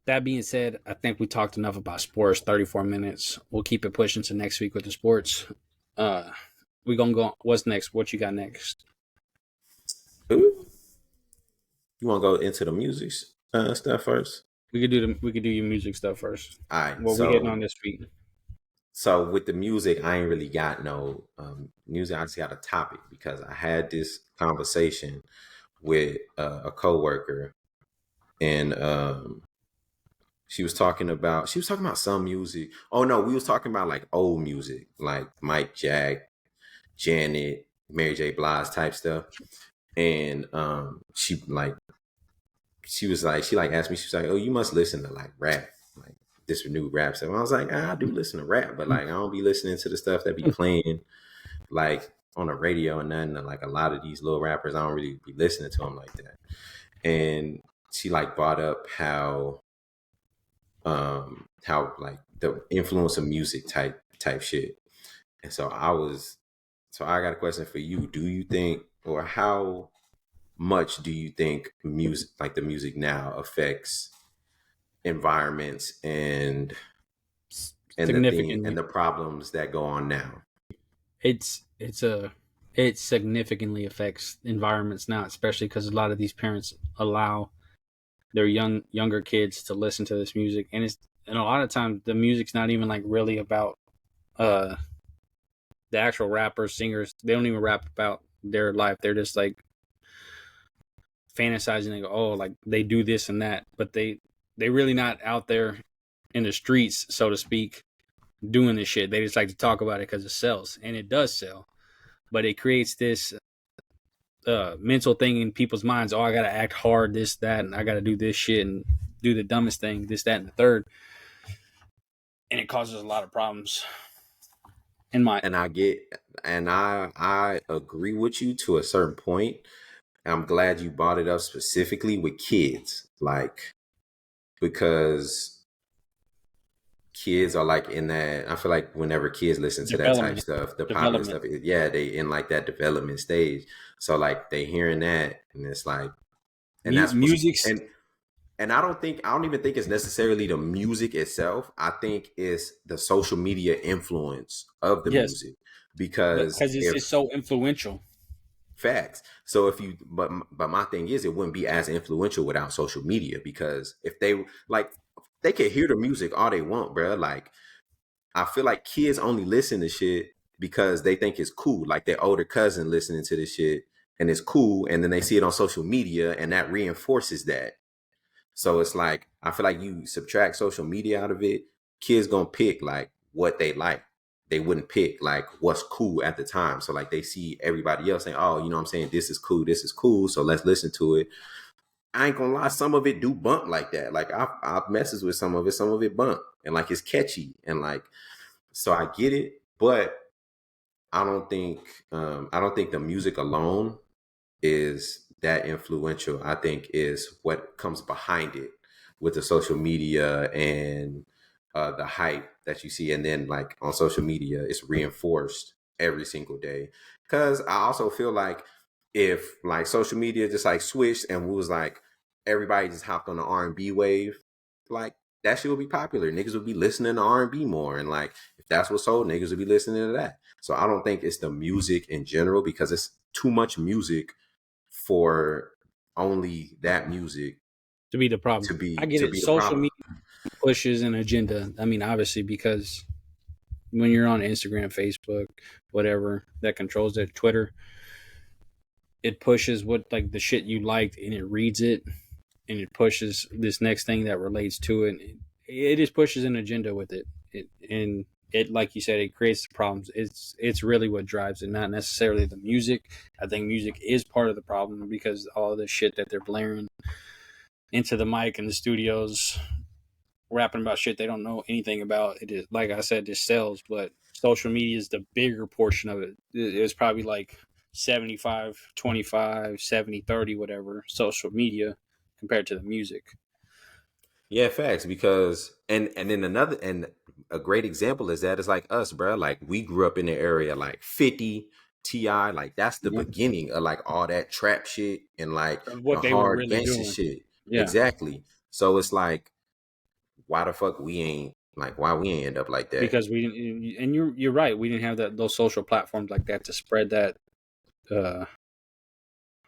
that being said, I think we talked enough about sports. 34 minutes. We'll keep it pushing to next week with the sports. Uh, we gonna go. What's next? What you got next? Ooh. You want to go into the music stuff first? We could do your music stuff first. All right. What we hitting on this week? So with the music, I ain't really got no music. I just got a topic because I had this conversation with a coworker, and she was talking about some music. Oh no, we was talking about like old music, like Mike Jack, Janet. Mary J. Blige type stuff. And she was like, she like asked me, she was like, oh, you must listen to like rap, like this new rap stuff. And I was like, I do listen to rap, but like I don't be listening to the stuff that be playing like on the radio and nothing. And like a lot of these little rappers, I don't really be listening to them like that. And she like brought up how like the influence of music type shit. And so I got a question for you. Do you think, or how much do you think music, like the music now, affects environments and the thing and Significantly. the problems that go on now? It significantly affects environments now, especially because a lot of these parents allow their younger kids to listen to this music, and a lot of times the music's not even like really about uh the actual rappers, singers. They don't even rap about their life. They're just like fantasizing. They go, oh, like they do this and that, but they really not out there in the streets, so to speak, doing this shit. They just like to talk about it because it sells, and it does sell. But it creates this mental thing in people's minds. Oh, I gotta act hard, this, that, and I gotta do this shit and do the dumbest thing, this, that, and the third, and it causes a lot of problems. In my And I agree with you to a certain point. I'm glad you brought it up specifically with kids, like because kids are like in that. I feel like whenever kids listen to that type development, stuff, the popular development, stuff, yeah, they in like that development stage. So like they hearing that, and it's like, and that's what's music's and I don't even think it's necessarily the music itself. I think it's the social media influence of the yes, music because because it's if just so influential. facts. So if you, but my thing is, it wouldn't be as influential without social media because if they like, they can hear the music all they want, bro. Like I feel like kids only listen to shit because they think it's cool. Like their older cousin listening to this shit and it's cool, and then they see it on social media and that reinforces that. So it's like I feel like you subtract social media out of it, kids gonna pick like what they like. They wouldn't pick like what's cool at the time. So like they see everybody else saying, "Oh, you know what I'm saying? This is cool. So let's listen to it." I ain't gonna lie, some of it do bump like that. Like I've messes with some of it bump, and like it's catchy, and like so I get it, but I don't think the music alone is that influential. I think is what comes behind it with the social media and the hype that you see, and then like on social media, it's reinforced every single day. Because I also feel like if like social media just like switched and we was like everybody just hopped on the R&B wave, like that shit would be popular. Niggas would be listening to R&B more, and like if that's what sold, niggas would be listening to that. So I don't think it's the music in general because it's too much music for only that music To be the problem. I get to it. be the Social problem. media pushes an agenda. I mean, obviously, because when you're on Instagram, Facebook, whatever that controls it, Twitter, it pushes what like the shit you liked, and it reads it, and it pushes this next thing that relates to it. It just pushes an agenda with it. And it, like you said, it creates problems. It's really what drives it, not necessarily the music. I think music is part of the problem because all the shit that they're blaring into the mic in the studios, rapping about shit they don't know anything about. It is, like I said, just sells, but social media is the bigger portion of it. It's probably like 75-25, 70-30, whatever, social media compared to the music. Yeah, facts. Because and then another and a great example is that it's like us, bro. Like we grew up in the area like 50 Ti, like that's the Yeah. beginning of like all that trap shit and like Of the what they were hard really gangster doing. shit. Yeah. Exactly. So it's like, why the fuck we ain't like why we ain't end up like that? Because we didn't, and you're right. We didn't have those social platforms like that to spread that uh,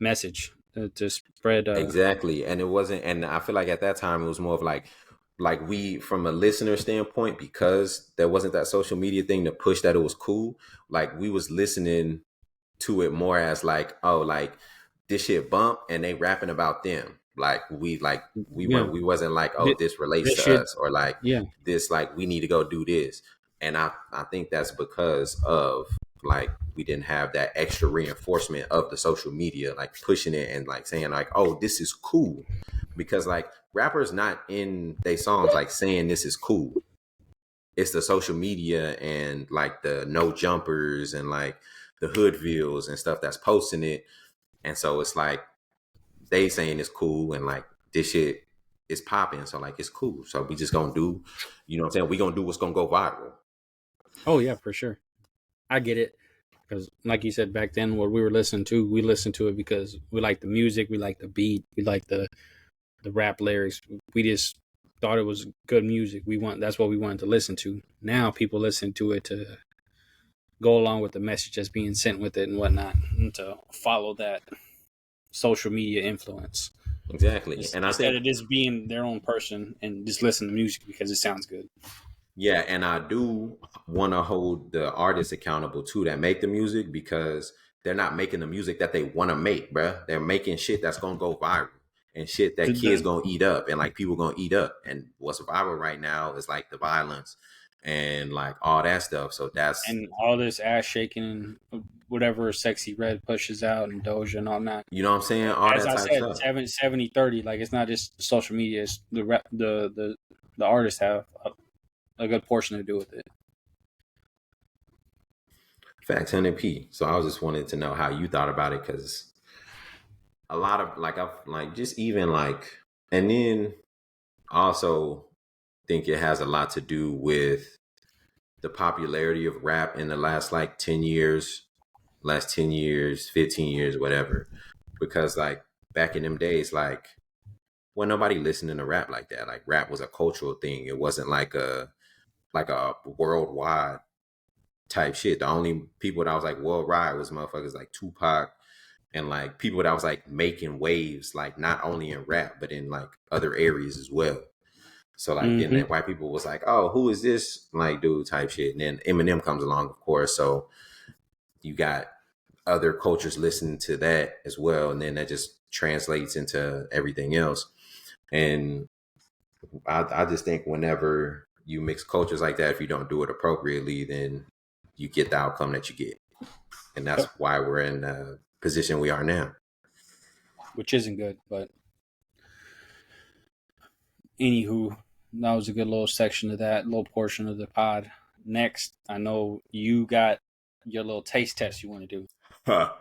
message, to spread. Exactly. And it wasn't, and I feel like at that time it was more of like we, from a listener standpoint, because there wasn't that social media thing to push that it was cool, like we was listening to it more as like, oh, like this shit bump and they rapping about them. Like Yeah, we wasn't like, oh, this, this relates this to shit. us, or like Yeah, this, like we need to go do this. And I think that's because of like we didn't have that extra reinforcement of the social media, like pushing it and like saying like, oh, this is cool. Because like rappers not in their songs like saying this is cool. It's the social media and like the no jumpers and like the hoodvilles and stuff that's posting it. And so it's like they saying it's cool and like this shit is popping. So like it's cool. So we just gonna do, you know what I'm saying? We gonna do what's gonna go viral. Oh yeah, for sure. I get it. Because, like you said, back then, what we were listening to, we listened to it because we like the music, we like the beat, we like the rap lyrics. We just thought it was good music. That's what we wanted to listen to. Now people listen to it to go along with the message that's being sent with it and whatnot, and to follow that social media influence Exactly. And I instead think of just being their own person and just listen to music because it sounds good. yeah, and I do want to hold the artists accountable too that make the music because they're not making the music that they want to make, bruh. They're making shit that's gonna go viral and shit that kids gonna eat up and like people gonna eat up. And what's viral right now is like the violence and like all that stuff. So that's And all this ass shaking and whatever Sexy Red pushes out and Doja and all that. you know what I'm saying, all As that I type said, stuff. 70-30. Like, it's not just social media. It's the artists have a good portion to do with it. Facts 100p. So I was just wanted to know how you thought about it because a lot of like I've like just even like and then also think it has a lot to do with the popularity of rap in the last like 10 years, last 10 years, 15 years, whatever. Because like back in them days, like when nobody listening to rap like that. Like rap was a cultural thing. It wasn't like a worldwide type shit. The only people that was like worldwide was motherfuckers like Tupac and like people that was like making waves, like not only in rap, but in like other areas as well. So like then Mm-hmm. that white people was like, oh, who is this like dude type shit? And then Eminem comes along, of course. So you got other cultures listening to that as well. And then that just translates into everything else. And I just think whenever you mix cultures like that, if you don't do it appropriately, then you get the outcome that you get. And that's Yep. why we're in the position we are now. Which isn't good, but anywho, that was a good little section of that little portion of the pod. Next, I know you got your little taste test you want to do. Huh.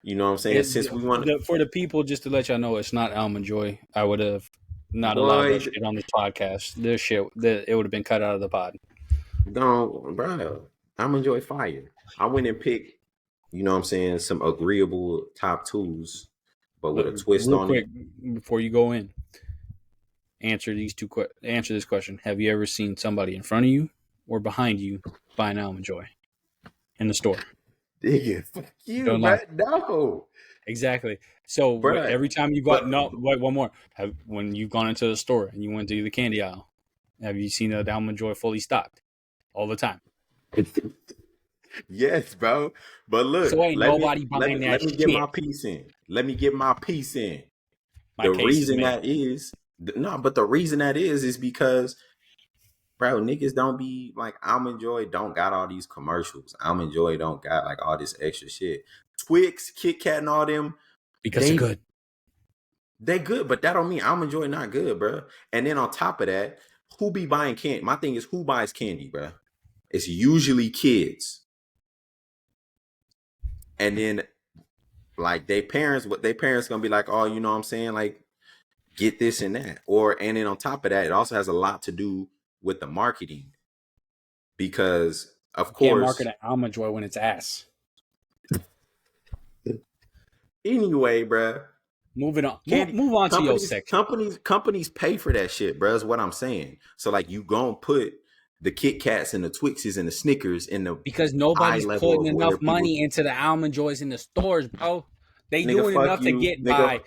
You know what I'm saying? Since we want For the people, just to let y'all know, it's not Almond Joy. I would have not allowed boy, that shit on this podcast. This shit, it would have been cut out of the pod. don't bro. I'm enjoy fire. I went and picked, you know what I'm saying, some agreeable top twos, but with But a twist real on quick, it. before you go in, answer this question. Have you ever seen somebody in front of you or behind you buy an Almond Joy in the store? Nigga, fuck you, Don't bro. lie. No. Exactly. So Bro. every time you got But no, wait, one more. When you've gone into the store and you went to the candy aisle, have you seen the Almond Joy fully stocked all the time? yes, bro. But look, So ain't nobody buying that let me get shit. my piece in. Let me get my piece in. My The case is reason made. that is no, but the reason that is because bro, niggas don't be like Almond Joy don't got all these commercials. Almond Joy don't got like all this extra shit. Twix, Kit Kat, and all them, Because they're they good. they good, but that don't mean Almond Joy not good, bro. And then on top of that, who be buying candy? My thing is who buys candy, bro? It's usually kids. And then like what they parents gonna be like, oh, you know what I'm saying? Like, get this and that. And then on top of that, it also has a lot to do with the marketing. Because of You can't market course, an Almond Joy when it's ass. anyway, bro, Moving on. candy Move on to your section. companies pay for that shit, bro. Is what I'm saying. So like you gonna put the Kit Kats and the Twixes and the Snickers in the Because eye nobody's level putting of where enough people money into the Almond Joys in the stores, bro. They nigga doing fuck enough to you, get nigga by.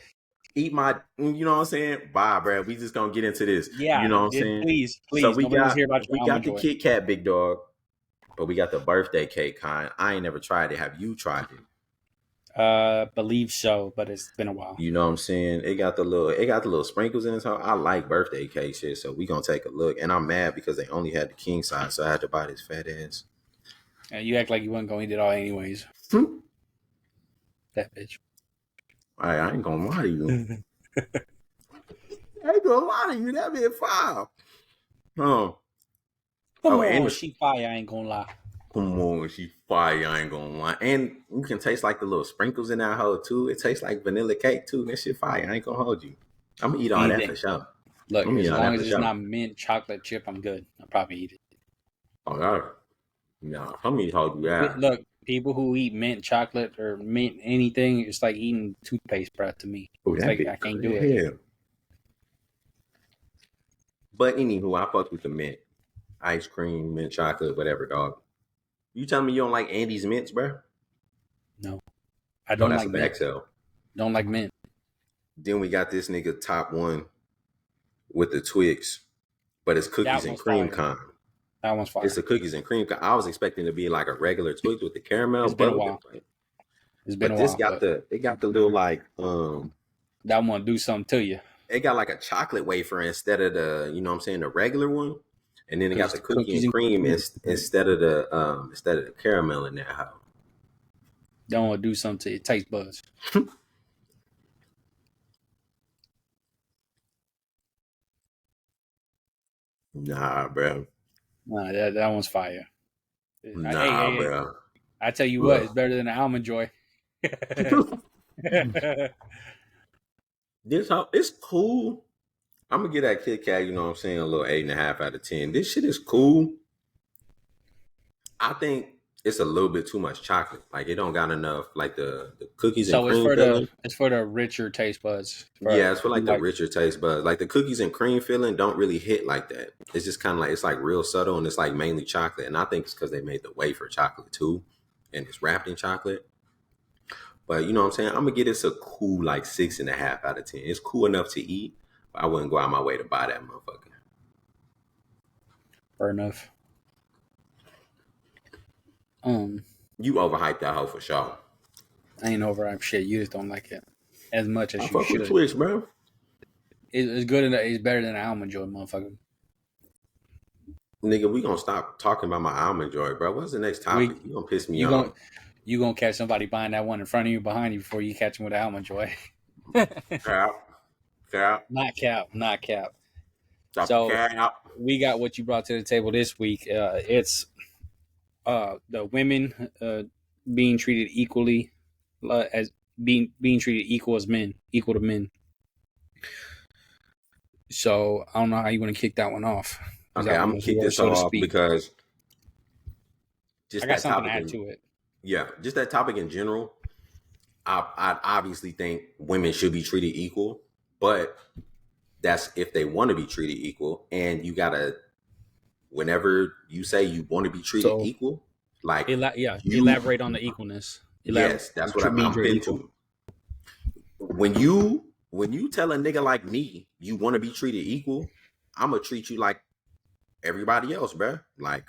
eat my you know what I'm saying? Bye, bro. We just gonna get into this. You Yeah, know what I'm saying? please, So please. Nobody wants to hear about your we Almond got the Joy. Kit Kat big dog, but we got the birthday cake kind. I ain't never tried it. Have you tried it? Believe so, but it's been a while. You know what I'm saying? It got the little sprinkles in it. So I like birthday cake shit. So we gonna take a look. And I'm mad because they only had the king size, so I had to buy this fat ass. You act like you wasn't going to eat it all anyways. Hmm. That bitch. I ain't gonna lie to you. I ain't gonna lie to you. That be fire. Oh, Come and on, it's, she fire. I ain't gonna lie. come on, she fire. I ain't gonna lie. And you can taste like the little sprinkles in that hoe too. It tastes like vanilla cake too. That shit fire. I ain't gonna hold you. I'm gonna eat all that for Anything. sure. Look, I'm gonna eat as all long that as for it's sure. not mint chocolate chip, I'm good. I'll probably eat it. Oh, God. No, I'm gonna hold you that. Look, people who eat mint chocolate or mint anything, it's like eating toothpaste, bro. To me, Oh, it's that like be I can't good do it. hell. But anywho, I fuck with the mint. Ice cream, mint chocolate, whatever, dog. You tell me you don't like Andy's mints, bro? No, I Oh, don't that's like a mint. back sell. Don't like mint. Then we got this nigga top one with the Twix, but it's cookies That and one's cream fire. kind. That one's It's fire. the cookies and cream kind. I was expecting to be like a regular Twix with the caramel It's been a butter whip, while. It's been but a this while, got but the it got the little like that one do something to you it got like a chocolate wafer instead of the you know what I'm saying the regular one, and then it got because the the cookie cookies and and cream cream, instead of the caramel in that hoe. that one do something to your taste buds. Nah, bro. Nah, that one's fire. Nah, Hey! bro. I tell you what, it's Look, better than the almond joy. this how it's cool. I'm gonna get that Kit Kat. You know what I'm saying? A little 8.5 out of 10. This shit is cool. I think it's a little bit too much chocolate. Like it don't got enough like the cookies and So it's cream for the filling. it's for the richer taste buds. Yeah, For it's for you like the like richer taste, but like the cookies and cream filling don't really hit like that. It's just kind of like it's like real subtle and it's like mainly chocolate. And I think it's because they made the wafer chocolate too, and it's wrapped in chocolate. But you know what I'm saying? I'm gonna get this a cool like 6.5 out of 10. It's cool enough to eat, but I wouldn't go out my way to buy that motherfucker. fair enough. Um, You overhyped that hoe for sure. I ain't overhyped shit. You just don't like it as much I as you fuck with should. Twix, bro. It's good enough. It's better than an almond joy, motherfucker. Nigga, we gonna stop talking about my almond joy, bro. What's the next topic? We You gonna piss me you off. gon' you gonna catch somebody buying that one in front of you, behind you, before you catch them with the almond joy. Cap, cap, Not cap, not cap. stop the So cap. we got what you brought to the table this week. It's the women being treated equally as being treated equal to men. So I don't know how you want to kick that one off because Okay, that I'm one gonna was kick yours, this so to off speak. because I just got that something to topic add in to it yeah, just that topic in general. I obviously think women should be treated equal, but that's if they want to be treated equal. And you gotta, whenever you say you want to be treated So, equal, like you, elaborate on the equalness. Elaborate yes, that's what being I'm treated been equal. to. When you tell a nigga like me you want to be treated equal, I'm gonna treat you like everybody else, bruh. Like,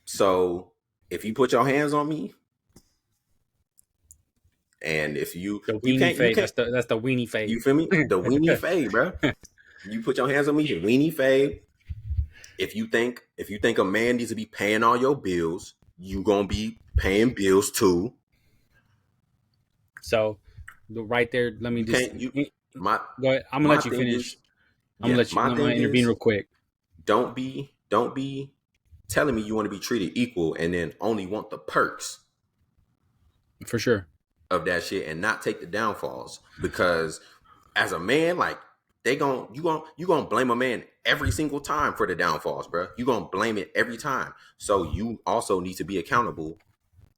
so if you put your hands on me, and if The you weenie can't you fade. can't That's the weenie fade. you feel me? The weenie fade, bruh. You put your hands on me, the weenie fade. If you think a man needs to be paying all your bills, you gonna be paying bills too. So, right there, let me You just can't you my go ahead. I'm gonna my let you thing finish. is yeah, my I'm gonna thing intervene is real quick. don't be telling me you want to be treated equal and then only want the perks For sure. of that shit and not take the downfalls. Because as a man, like you gonna blame a man every single time for the downfalls, bro. You gonna blame it every time. So you also need to be accountable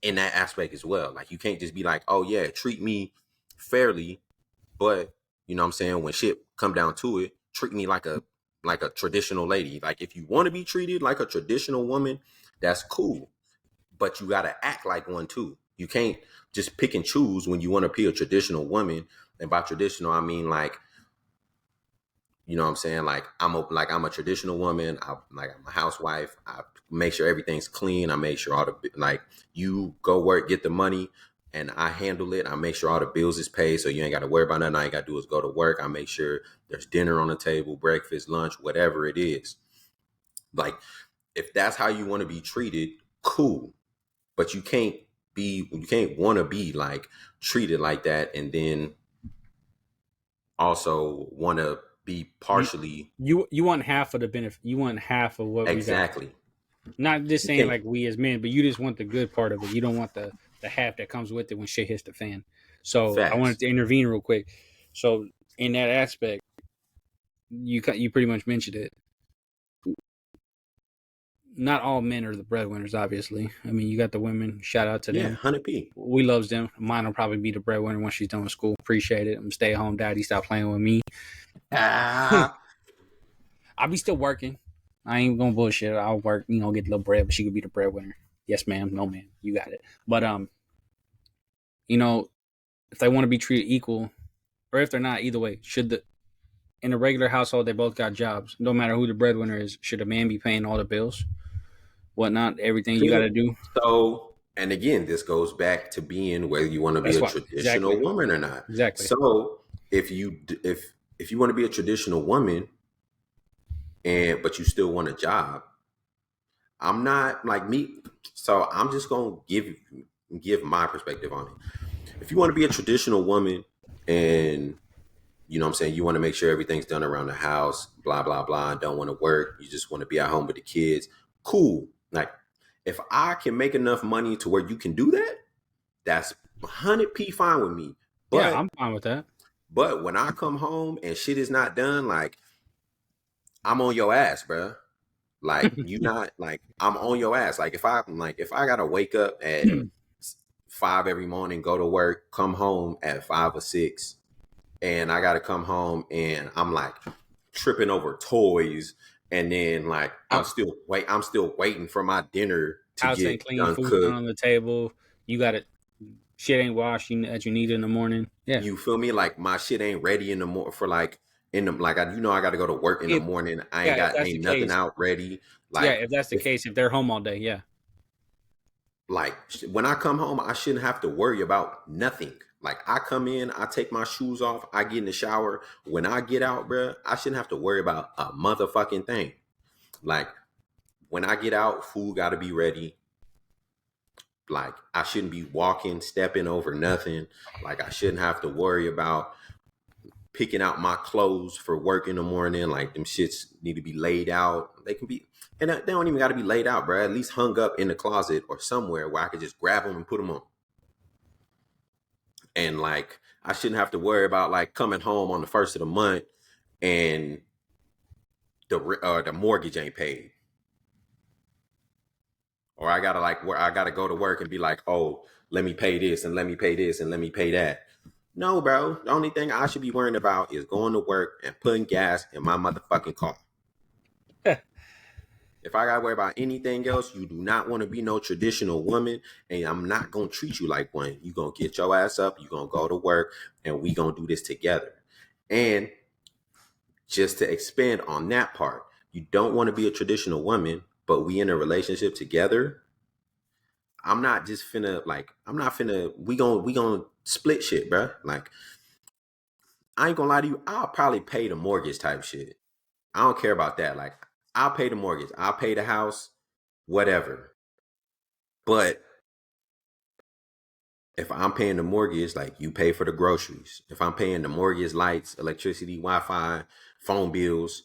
in that aspect as well. Like you can't just be like, oh yeah, treat me fairly, but you know what I'm saying, when shit come down to it, treat me like a traditional lady. Like if you want to be treated like a traditional woman, that's cool. But you gotta act like one too. You can't just pick and choose when you want to be a traditional woman. And by traditional, I mean like, you know what I'm saying? Like I'm a traditional woman. I'm a housewife. I make sure everything's clean. I make sure all the like you go work, get the money, and I handle it. I make sure all the bills is paid, so you ain't got to worry about nothing. All you got to do is go to work. I make sure there's dinner on the table, breakfast, lunch, whatever it is. Like if that's how you want to be treated, cool. but you can't want to be like treated like that and then also want to be You partially you want half of the benefit. You want half of what we got. exactly. Not just You saying can't like we as men, but you just want the good part of it. You don't want the half that comes with it when shit hits the fan. So I wanted facts. to intervene real quick. So in that aspect, you pretty much mentioned it. Not all men are the breadwinners, obviously. I mean, you got the women. Shout out to Yeah, them. 100p. We loves them. Mine will probably be the breadwinner once she's done with school. Appreciate it. I'm stay at home daddy. Stop playing with me. Ah, I'll be still working. I ain't gonna bullshit. I'll work. Get a little bread, but she could be the breadwinner. Yes, ma'am. No, ma'am. You got it. But you know, if they want to be treated equal, or if they're not, either way, should the in a regular household they both got jobs. No matter who the breadwinner is, should a man be paying all the bills, whatnot, everything you got to should. do? So, and again, this goes back to being whether you want to be That's a why. traditional Exactly. woman or not. Exactly. So, if you want to be a traditional woman and but you still want a job, I'm not like me. So I'm just gonna give my perspective on it. If you want to be a traditional woman and you know what I'm saying, you want to make sure everything's done around the house, blah blah blah, don't want to work, you just want to be at home with the kids, cool. Like if I can make enough money to where you can do that, that's 100p fine with me. Yeah, But I'm fine with that. when I come home and shit is not done, like I'm on your ass, bro. Like you not like I'm on your ass. If I gotta wake up at 5 every morning, go to work, come home at 5 or 6, and I gotta come home and I'm like tripping over toys, and then like Out, I'm still waiting for my dinner to house get ain't clean, done food not cooked. on the table. You got it. Shit ain't washed that you need in the morning. Yeah. You feel me? Like my shit ain't ready in the morning for like in the like I gotta go to work in the If morning. I yeah, if that's the ain't nothing case, out ready. yeah, Like if that's the if case, if they're home all day, yeah. like when I come home, I shouldn't have to worry about nothing. Like I come in, I take my shoes off, I get in the shower. When I get out, bruh, I shouldn't have to worry about a motherfucking thing. Like when I get out, food got to be ready. Like I shouldn't be walking, stepping over nothing. Like I shouldn't have to worry about picking out my clothes for work in the morning. Like them shits need to be laid out. They can be, and they don't even got to be laid out, bro. At least hung up in the closet or somewhere where I could just grab them and put them on. And like I shouldn't have to worry about like coming home on the first of the month and the mortgage ain't paid, or I gotta like where I gotta go to work and be like, oh, let me pay this and let me pay this and let me pay that. No, bro. The only thing I should be worrying about is going to work and putting gas in my motherfucking car. If I gotta worry about anything else, you do not want to be no traditional woman, and I'm not gonna treat you like one. You gonna get your ass up, you gonna go to work, and we gonna do this together. And just to expand on that part, you don't want to be a traditional woman, but we in a relationship together. I'm not just finna like I'm not finna we gonna split shit, bro. Like I ain't gonna lie to you, I'll probably pay the mortgage type shit. I don't care about that. Like I'll pay the mortgage, I'll pay the house, whatever. But if I'm paying the mortgage, like you pay for the groceries. If I'm paying the mortgage, lights, electricity, Wi-Fi, phone bills,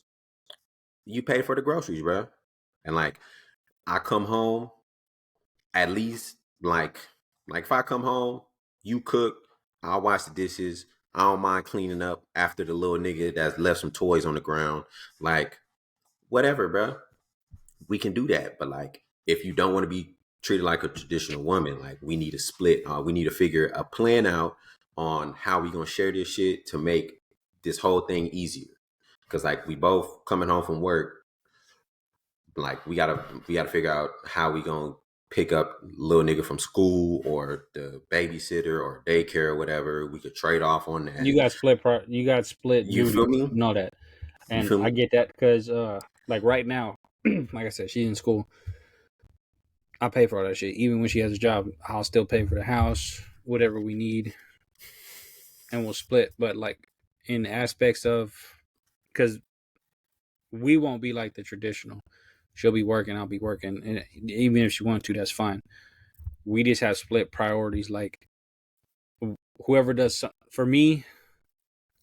you pay for the groceries, bro. And like I come home, at least like if I come home, you cook, I'll wash the dishes. I don't mind cleaning up after the little nigga that's left some toys on the ground. Like whatever, bro. We can do that. But like if you don't want to be treated like a traditional woman, like we need to split. We need to figure a plan out on how we gonna share this shit to make this whole thing easier. Cause like we both coming home from work, like we gotta figure out how we gonna pick up little nigga from school or the babysitter or daycare or whatever. We could trade off on that. You got split You feel duties. me? You know that. You And feel I me? get that because like right now, like I said, she's in school. I pay for all that shit. Even when she has a job, I'll still pay for the house, whatever we need, and we'll split. But like in aspects of because we won't be like the traditional. She'll be working, I'll be working, and even if she wants to, that's fine. we just have split priorities. Like whoever does for me,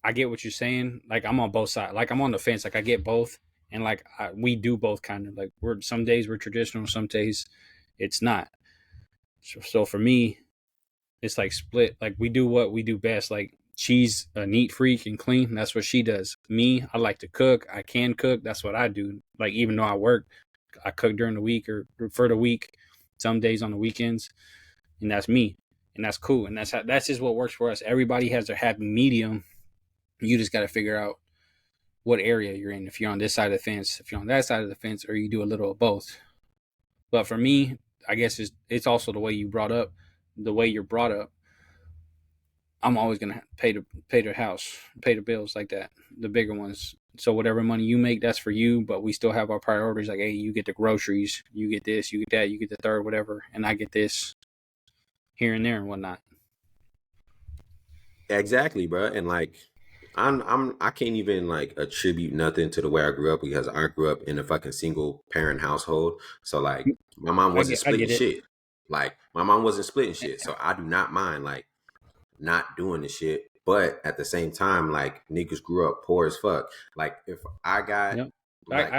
I get what you're saying. Like I'm on both sides. Like I'm on the fence. Like I get both, and like we do both kind of. Like we're some days we're traditional, some days it's not. So for me, it's like split. Like we do what we do best. Like she's a neat freak and clean. That's what she does. Me, I like to cook. I can cook. That's what I do. Like even though I work, I cook during the week or for the week. Some days on the weekends, and that's me, and that's cool. And that's just what works for us. Everybody has their happy medium. You just got to figure out what area you're in. If you're on this side of the fence, if you're on that side of the fence, or you do a little of both. But for me, I guess it's also the way you brought up, the way you're brought up. I'm always gonna pay the house, pay the bills like that, the bigger ones. So whatever money you make, that's for you. But we still have our priorities. Like, hey, you get the groceries, you get this, you get that, you get the third, whatever, and I get this here and there and whatnot. Exactly, bro. And like I can't even like attribute nothing to the way I grew up because I grew up in a fucking single parent household. So like my mom wasn't I splitting get it. shit. Like my mom wasn't splitting shit. So I do not mind like not doing the shit. But at the same time, like niggas grew up poor as fuck. Like if I got Yep. like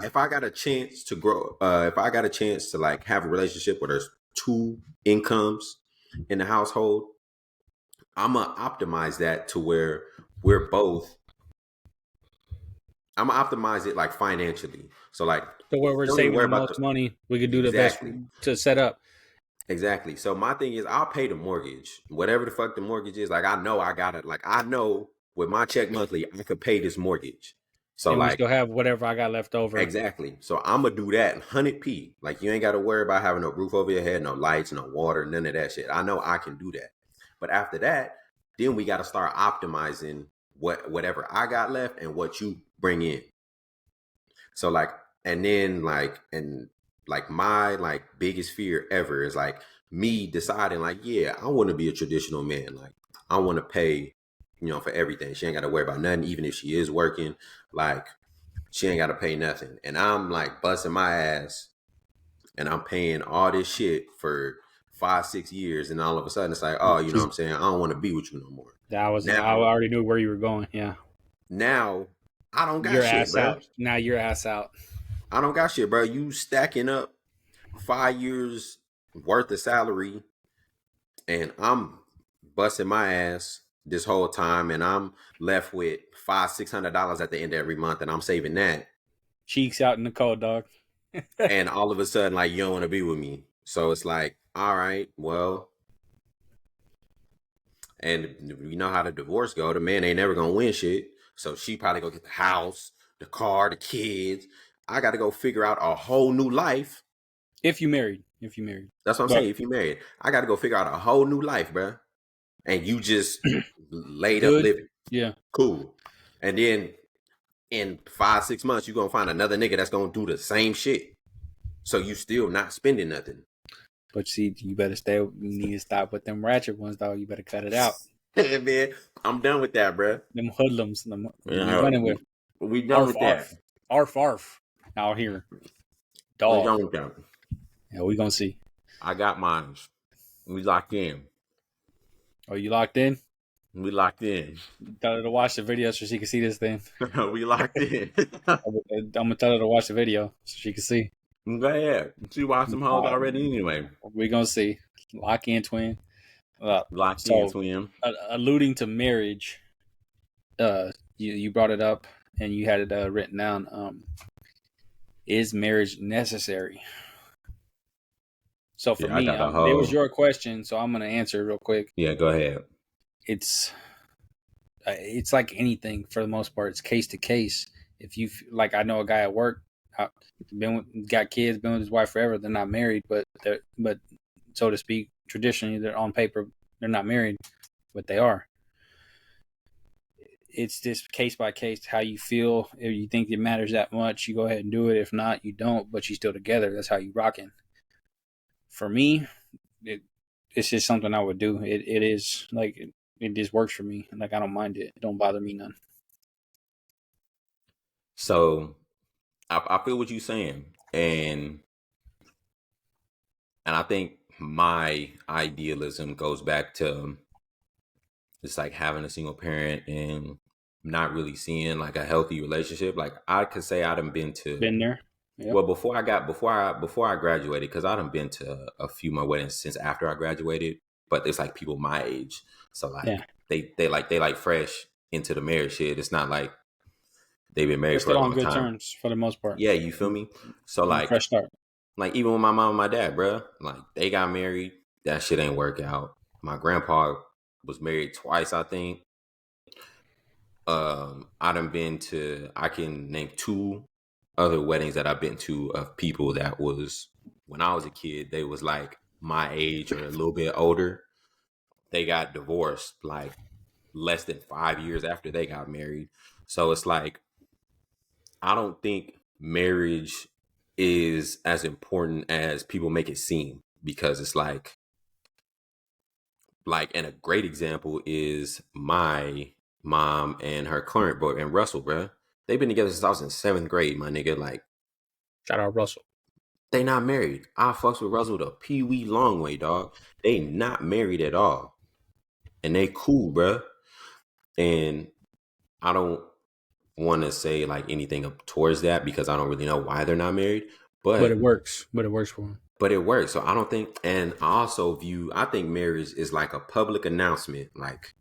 if I got a chance to grow if I got a chance to like have a relationship where there's two incomes in the household, I'm gonna optimize that to where we're both. I'm gonna optimize it like financially. So like, So where we're don't even saving worry the about the most money, we could do the best exactly, to set up. exactly. So my thing is, I'll pay the mortgage, whatever the fuck the mortgage is. Like I know I got it. Like I know with my check monthly, I could pay this mortgage. So And we like still have whatever I got left over. exactly. So I'm gonna do that 100p. Like you ain't got to worry about having no roof over your head, no lights, no water, none of that shit. I know I can do that. But after that, then we got to start optimizing whatever I got left and what you bring in. So like, and then like my like biggest fear ever is like me deciding like, yeah, I want to be a traditional man. Like I want to pay, for everything. She ain't got to worry about nothing, even if she is working. Like she ain't got to pay nothing. And I'm like busting my ass and I'm paying all this shit for 5, 6 years. And all of a sudden it's like, oh, you know what I'm saying? I don't want to be with you no more. I Now, already knew where you were going. Yeah. now I don't got Your shit, ass bro. out. Now your ass out. I don't got shit, bro. You stacking up 5 years worth of salary and I'm busting my ass this whole time and I'm left with $500-600 at the end of every month and I'm saving that. Cheeks out in the cold, dog. And all of a sudden, like, you don't want to be with me. So it's like, all right, well, and you know how the divorce go. The man ain't never gonna win shit. So she probably go get the house, the car, the kids. I got to go figure out a whole new life. If you married, That's what I'm but saying. If you married, I got to go figure out a whole new life, bro. And you just laid up good. living. Yeah. Cool. And then in 5, 6 months, you're gonna find another nigga that's gonna do the same shit. So you still not spending nothing. But see, you better stay. You need to stop with them ratchet ones, dog. You better cut it out. Man, I'm done with that, bro. Them hoodlums. Them, we Yeah, running with we done arf with that. arf arf arf out here, We dog. done with that. Yeah, we gonna see. I got mine. We locked in. Oh, you locked in? We locked in. Tell her to watch the video so she can see this thing. We locked in. I'm gonna tell her to watch the video so she can see. Go ahead. She watched some hoes already anyway. We gonna see. Lock in, twin. Locked in, So, twin. alluding to marriage, you brought it up and you had it written down. Is marriage necessary? So for Yeah, I me, got a it was whole. your question, so I'm gonna answer it real quick. Yeah, go ahead. It's it's like anything for the most part. It's case to case. If you like, I know a guy at work, got kids, been with his wife forever. They're not married, but so to speak, traditionally they're on paper they're not married, but they are. It's just case by case how you feel. If you think it matters that much, you go ahead and do it. If not, you don't. But you still together. That's how you rocking. For me, it's just something I would do. It is like it just works for me. Like I don't mind it. It don't bother me none. So I feel what you're saying, and I think my idealism goes back to just like having a single parent and not really seeing like a healthy relationship. Like I could say I done been to Been there. Yep. well before I graduated, because I done been to a few more weddings since after I graduated, but it's like people my age. So Yeah. like they like fresh into the marriage shit. It's not like they've been They're married for a still on long good time. terms for the most part. Yeah, you feel me? So And fresh start. like even with my mom and my dad, bruh, like they got married, that shit ain't work out. My grandpa was married twice, I think. I done been to, I can name two other weddings that I've been to of people that was when I was a kid, they was like my age or a little bit older. They got divorced like less than 5 years after they got married. So it's like I don't think marriage is as important as people make it seem, because it's like and a great example is my mom and her current boy and Russell, bruh. They've been together since I was in seventh grade, my nigga. Like Shout out Russell. they not married. I fucks with Russell the Pee Wee long way, dog. They not married at all, and they cool, bruh. And I don't want to say like anything up towards that because I don't really know why they're not married, But it but works. But it works for him. but it works. So I don't think, and I think marriage is like a public announcement, like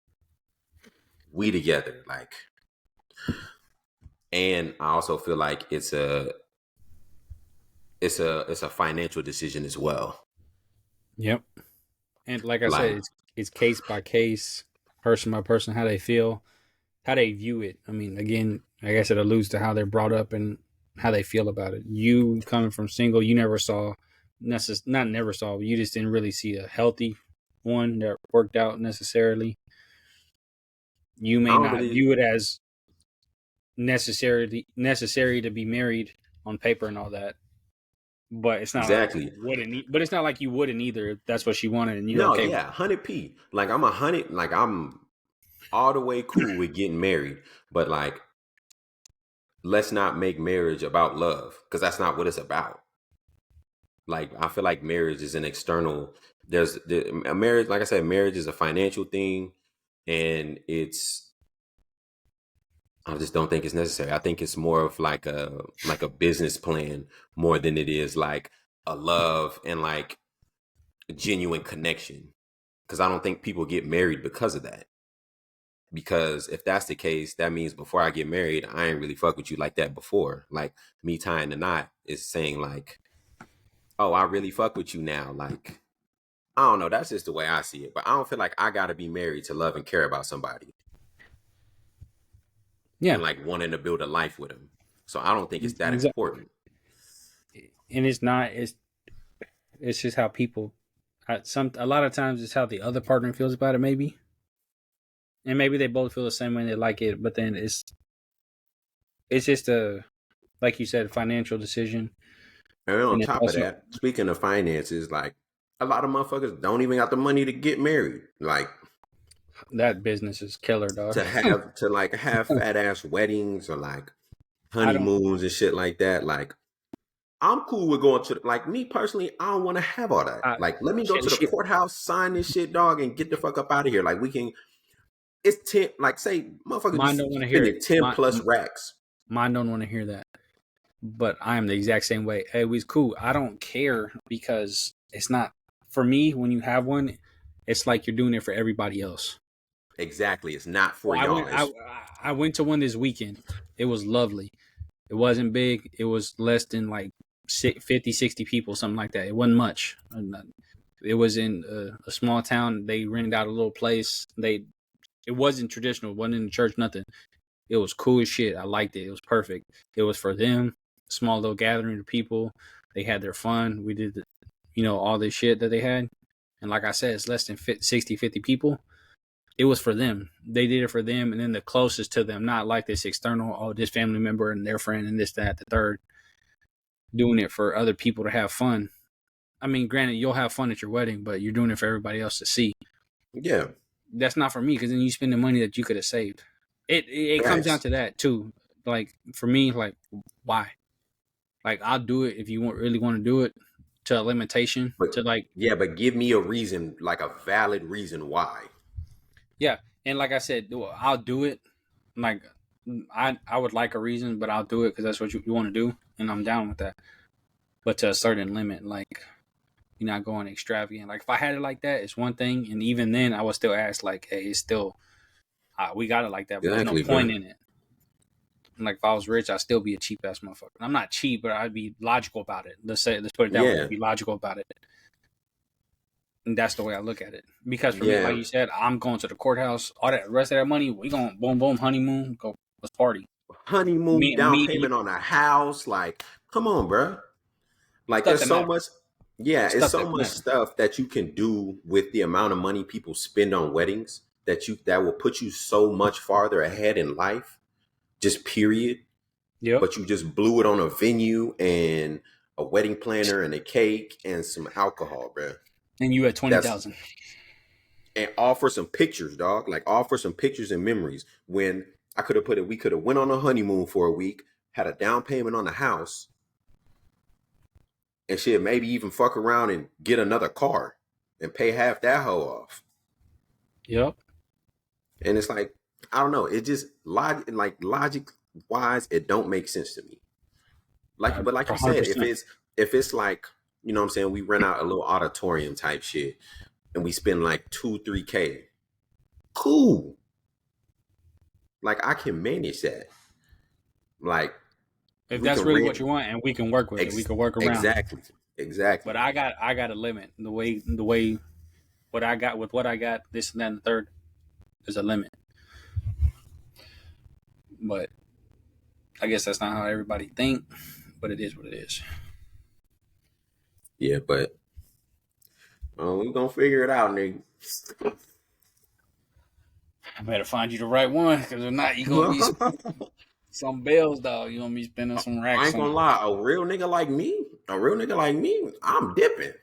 we together, like, and I also feel like it's a financial decision as well. Yep. And like I said, Like it's case by case, person by person, how they feel, how they view it. I mean, again, I guess it alludes to how they're brought up and how they feel about it. You coming from single, you never saw, not never saw, but you just didn't really see a healthy one that worked out necessarily. You I may don't not really view it as necessary to be married on paper and all that, but it's not like you exactly. wouldn't. But it's not like you wouldn't either. If that's what she wanted, and you're No, okay with yeah, it. 100p. Like I'm a hundred. Like I'm all the way cool with getting married, but like let's not make marriage about love because that's not what it's about. Like I feel like marriage is an external. A marriage, like I said, marriage is a financial thing, and I just don't think it's necessary. I think it's more of like a business plan more than it is like a love and like a genuine connection. Because I don't think people get married because of that. Because if that's the case, that means before I get married, I ain't really fuck with you like that before. Like me tying the knot is saying like, oh, I really fuck with you now. Like I don't know. That's just the way I see it. But I don't feel like I gotta be married to love and care about somebody Yeah, and like wanting to build a life with them. So I don't think it's that exactly. important. And it's not. It's just how people. A lot of times it's how the other partner feels about it, maybe, and maybe they both feel the same way and they like it, but then it's just a, like you said, financial decision, And on and it's top of also that, speaking of finances, like a lot of motherfuckers don't even got the money to get married. Like that business is killer, dog. to have fat ass weddings or like I don't. honeymoons and shit like that. Like I'm cool with going to like me personally. I don't want to have all that. I, Like let me go to the shit. courthouse, sign this shit, dog, and get the fuck up out of here. Like we can. It's 10. Like say motherfuckers be Mine don't want to hear it. spending 10 plus racks. Mine don't want to hear that. But I am the exact same way. Hey, we cool. I don't care because it's not for me. When you have one, it's like you're doing it for everybody else. Exactly. It's not for Well, I y'all. went. It's I went to one this weekend. It was lovely. It wasn't big. It was less than like 50, 60 people, something like that. It wasn't much. It was in a small town. They rented out a little place. It wasn't traditional. It wasn't in the church. Nothing. It was cool as shit. I liked it. It was perfect. It was for them. Small little gathering of people. They had their fun. We did, all this shit that they had. And like I said, it's less than 60, 50 people. It was for them. They did it for them. And then the closest to them, not like this external, oh, this family member and their friend and this, that, the third, doing it for other people to have fun. I mean, granted, you'll have fun at your wedding, but you're doing it for everybody else to see. yeah. That's not for me because then you spend the money that you could have saved. It comes down Facts. to that too. Like for me, like why? Like I'll do it if you really want to do it. to a limitation But to like yeah, but give me a reason, like a valid reason why. yeah. And like I said, I'll do it. Like I would like a reason, but I'll do it because that's what you want to do, and I'm down with that. But to a certain limit, like you're not going extravagant. Like if I had it like that, it's one thing, and even then, I would still ask like, "Hey, it's still we got it like that, but there's no Exactly, bro. point in it." And like if I was rich, I'd still be a cheap ass motherfucker. I'm not cheap, but I'd be logical about it. Let's put it that way. Yeah, I'd be logical about it, and that's the way I look at it. Because for me, like yeah. you said, I'm going to the courthouse. All that rest of that money, we going boom boom honeymoon, go let's party. Honeymoon, down Me, and you, payment on a house. Like, come on, bro. Like, stuff there's that so matter, much. Yeah, it's stuff so that much matter. stuff that you can do with the amount of money people spend on weddings that will put you so much farther ahead in life. Just period. Yep. But you just blew it on a venue and a wedding planner and a cake and some alcohol, bro. And you at 20,000. That's and offer some pictures, dog. Like offer some pictures and memories. When I could have put it, we could have went on a honeymoon for a week, had a down payment on the house, and shit, maybe even fuck around and get another car and pay half that hoe off. Yep. And it's like, I don't know. It just logic wise, it don't make sense to me. But like you said, 100%. if it's like, you know what I'm saying, we rent out a little auditorium type shit and we spend like 2-3K. Cool. Like I can manage that. Like If we that's can really rent what you want, and we can work with it, we can work around it. exactly. Exactly. But I got a limit. The way what I got with what I got, this and that and the third, is a limit. But I guess that's not how everybody think. But it is what it is. Yeah, but we're gonna figure it out, nigga. I better find you the right one, because if not, you gonna be some bills, dog. You gonna be spending some I racks ain't on. gonna lie, a real nigga like me, I'm dipping.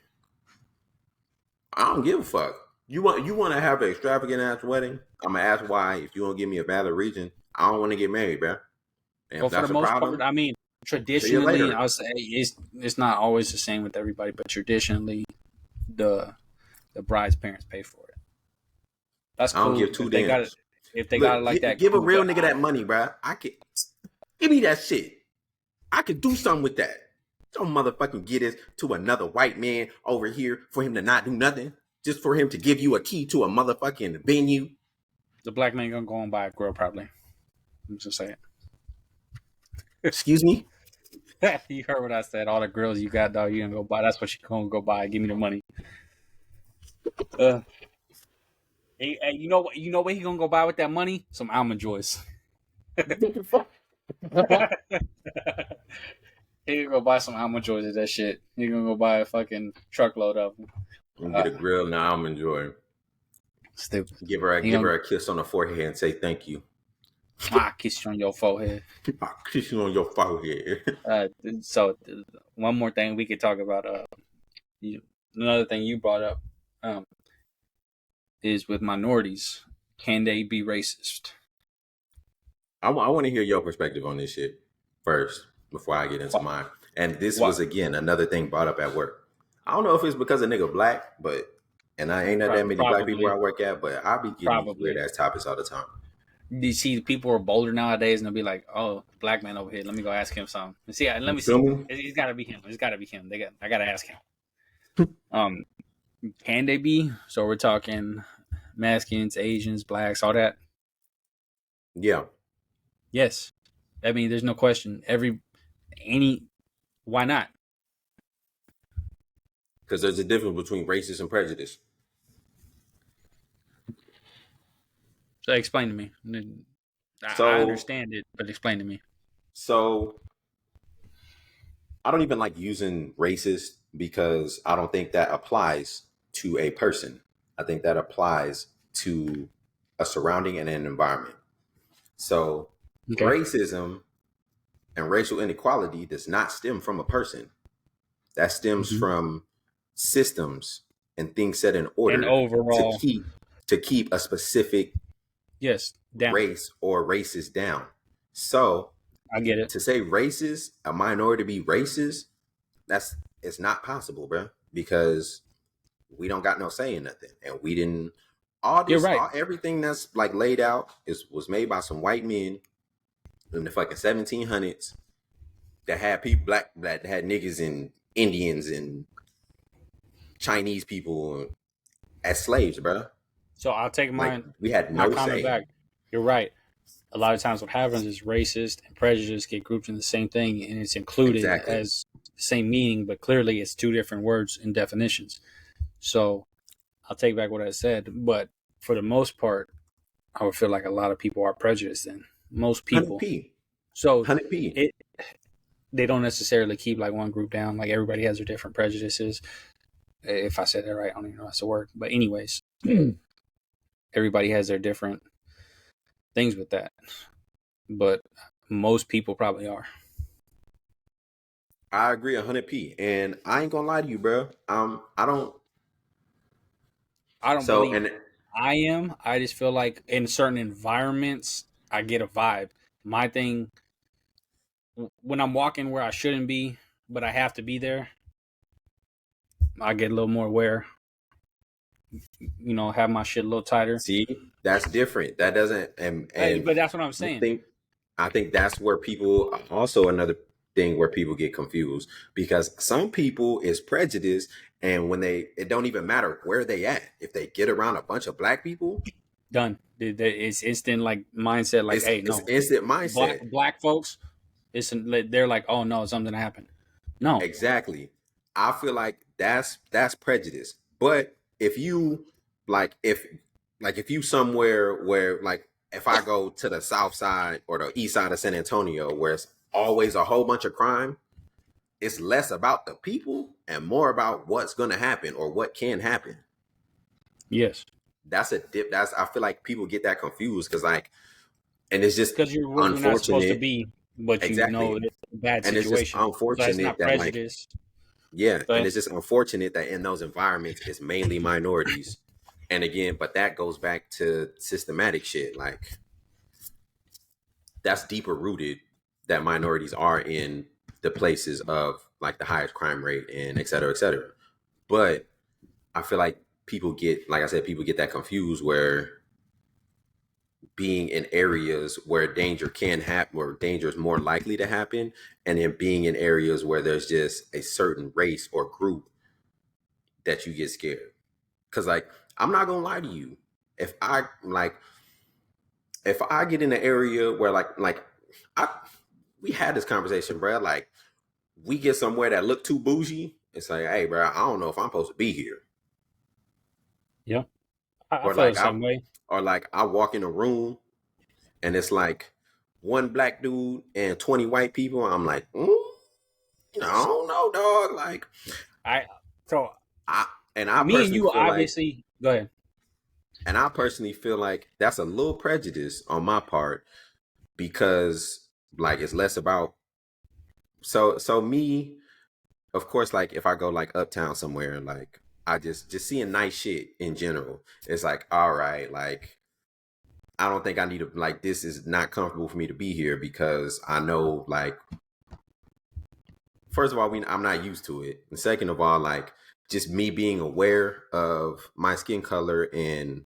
I don't give a fuck. You want to have an extravagant ass wedding? I'm gonna ask why. If you don't give me a valid reason, I don't want to get married, bro. And if But for the that's a most part, problem, I mean, see you traditionally, later. I'll say it's not always the same with everybody, but traditionally, the the bride's parents pay for it. That's I don't cool give two if they got it. damns. If they got it Look, like that, give a cool. real But nigga that money, bro. I can give me that shit. I could do something with that. Don't motherfucking get it to another white man over here for him to not do nothing. Just for him to give you a key to a motherfucking venue. the black man gonna go and buy a grill probably. I'm just saying. Excuse me? You heard what I said. All the grills you got, dog, you gonna go buy. That's what you gonna go buy. Give me the money. Uh, hey, you know what? You know what he gonna go buy with that money? Some almond joys. He gonna go buy some almond joys of that shit. He gonna go buy a fucking truckload of them. And get Uh, a grill now. I'm enjoying. Stupid. Give He gonna her a kiss on the forehead and say thank you. kiss you on your forehead. I'll kiss you on your forehead. Uh, so one more thing we could talk about. You, another thing you brought up um, is with minorities. Can they be racist? I want to hear your perspective on this shit first before I get into What? mine. And this What? was again another thing brought up at work. I don't know if it's because a nigga black, but and I ain't not that many black people Probably. where I work at, but I be getting these weird Probably. ass topics all the time. You see, people are bolder nowadays, and they'll be like, "Oh, black man over here. Let me go ask him something." See, let You me feel see. me? It's got to be him. It's got to be him. I got to ask him. Um, can they be? So we're talking Mexicans, Asians, blacks, all that. Yeah, Yes. I mean, there's no question. Why not? because there's a difference between racist and prejudice. So explain to me. I So, understand it, but explain to me. so I don't even like using racist because I don't think that applies to a person. I think that applies to a surrounding and an environment. So, Okay. racism and racial inequality does not stem from a person. That stems Hmm. from systems and things set in And order to overall, keep a specific yes, down. race or races down. So, I get it. to say racist, a minority to be racist, it's not possible, bro, because we don't got no say in nothing, and we didn't. You're right. Everything that's like laid out was made by some white men in the fucking 1700s that had people that had niggas and Indians and Chinese people as slaves, bro. So I'll take Like my we had my no comment say. back. You're right. A lot of times what happens is racist and prejudice get grouped in the same thing, and it's included Exactly. as the same meaning, but clearly it's two different words and definitions. So I'll take back what I said, but for the most part, I would feel like a lot of people are prejudiced. Then most 100 people, p, so 100 p. it they don't necessarily keep like one group down. Like everybody has their different prejudices. If I said that right, I don't even know how to work. But anyways, everybody has their different things with that. But most people probably are. I agree 100 p, and I ain't gonna lie to you, bro. I don't. I don't So believe and I am. I just feel like in certain environments, I get a vibe. My thing, when I'm walking where I shouldn't be, but I have to be there, I get a little more aware. Have my shit a little tighter. see, that's different. That doesn't and But that's what I'm I saying. think I think that's where people also another thing where people get confused because some people is prejudice, and when it don't even matter where they at. If they get around a bunch of black people, Done. It's instant like mindset. Like, hey, it's no, instant black mindset. black folks. They're like, oh no, something happened. No, Exactly. I feel like that's prejudice. But if you if you somewhere where like if I go to the south side or the east side of San Antonio where it's always a whole bunch of crime, it's less about the people and more about what's gonna happen or what can happen. yes, That's a dip. That's I feel like people get that confused because like and it's just because you're where you're not supposed to unfortunate. be, but you know Exactly. it's a bad And it's just situation. So it's unfortunate not that like prejudice. yeah, Go and ahead. it's just unfortunate that in those environments it's mainly minorities. And again, but that goes back to systematic shit. Like that's deeper rooted that minorities are in the places of like the highest crime rate and et cetera, et cetera. But I feel like people get, like I said, people get that confused where being in areas where danger can happen, where danger is more likely to happen, and then being in areas where there's just a certain race or group that you get scared. Cause like I'm not gonna lie to you, if I like if I get in an area where I we had this conversation, bro. Like we get somewhere that look too bougie, it's like, hey, bro, I don't know if I'm supposed to be here. Yeah, I Or feel the like same way. I walk in a room and it's like one black dude and 20 white people. I'm like, I don't know, dog. Like I so I I me and personally you feel like obviously go ahead. and I personally feel like that's a little prejudice on my part because like it's less about so me, of course, like if I go like uptown somewhere, like I just seeing nice shit in general, it's like all right, like I don't think I need to like this is not comfortable for me to be here because I know like first of all I'm not used to it, and second of all like just me being aware of my skin color and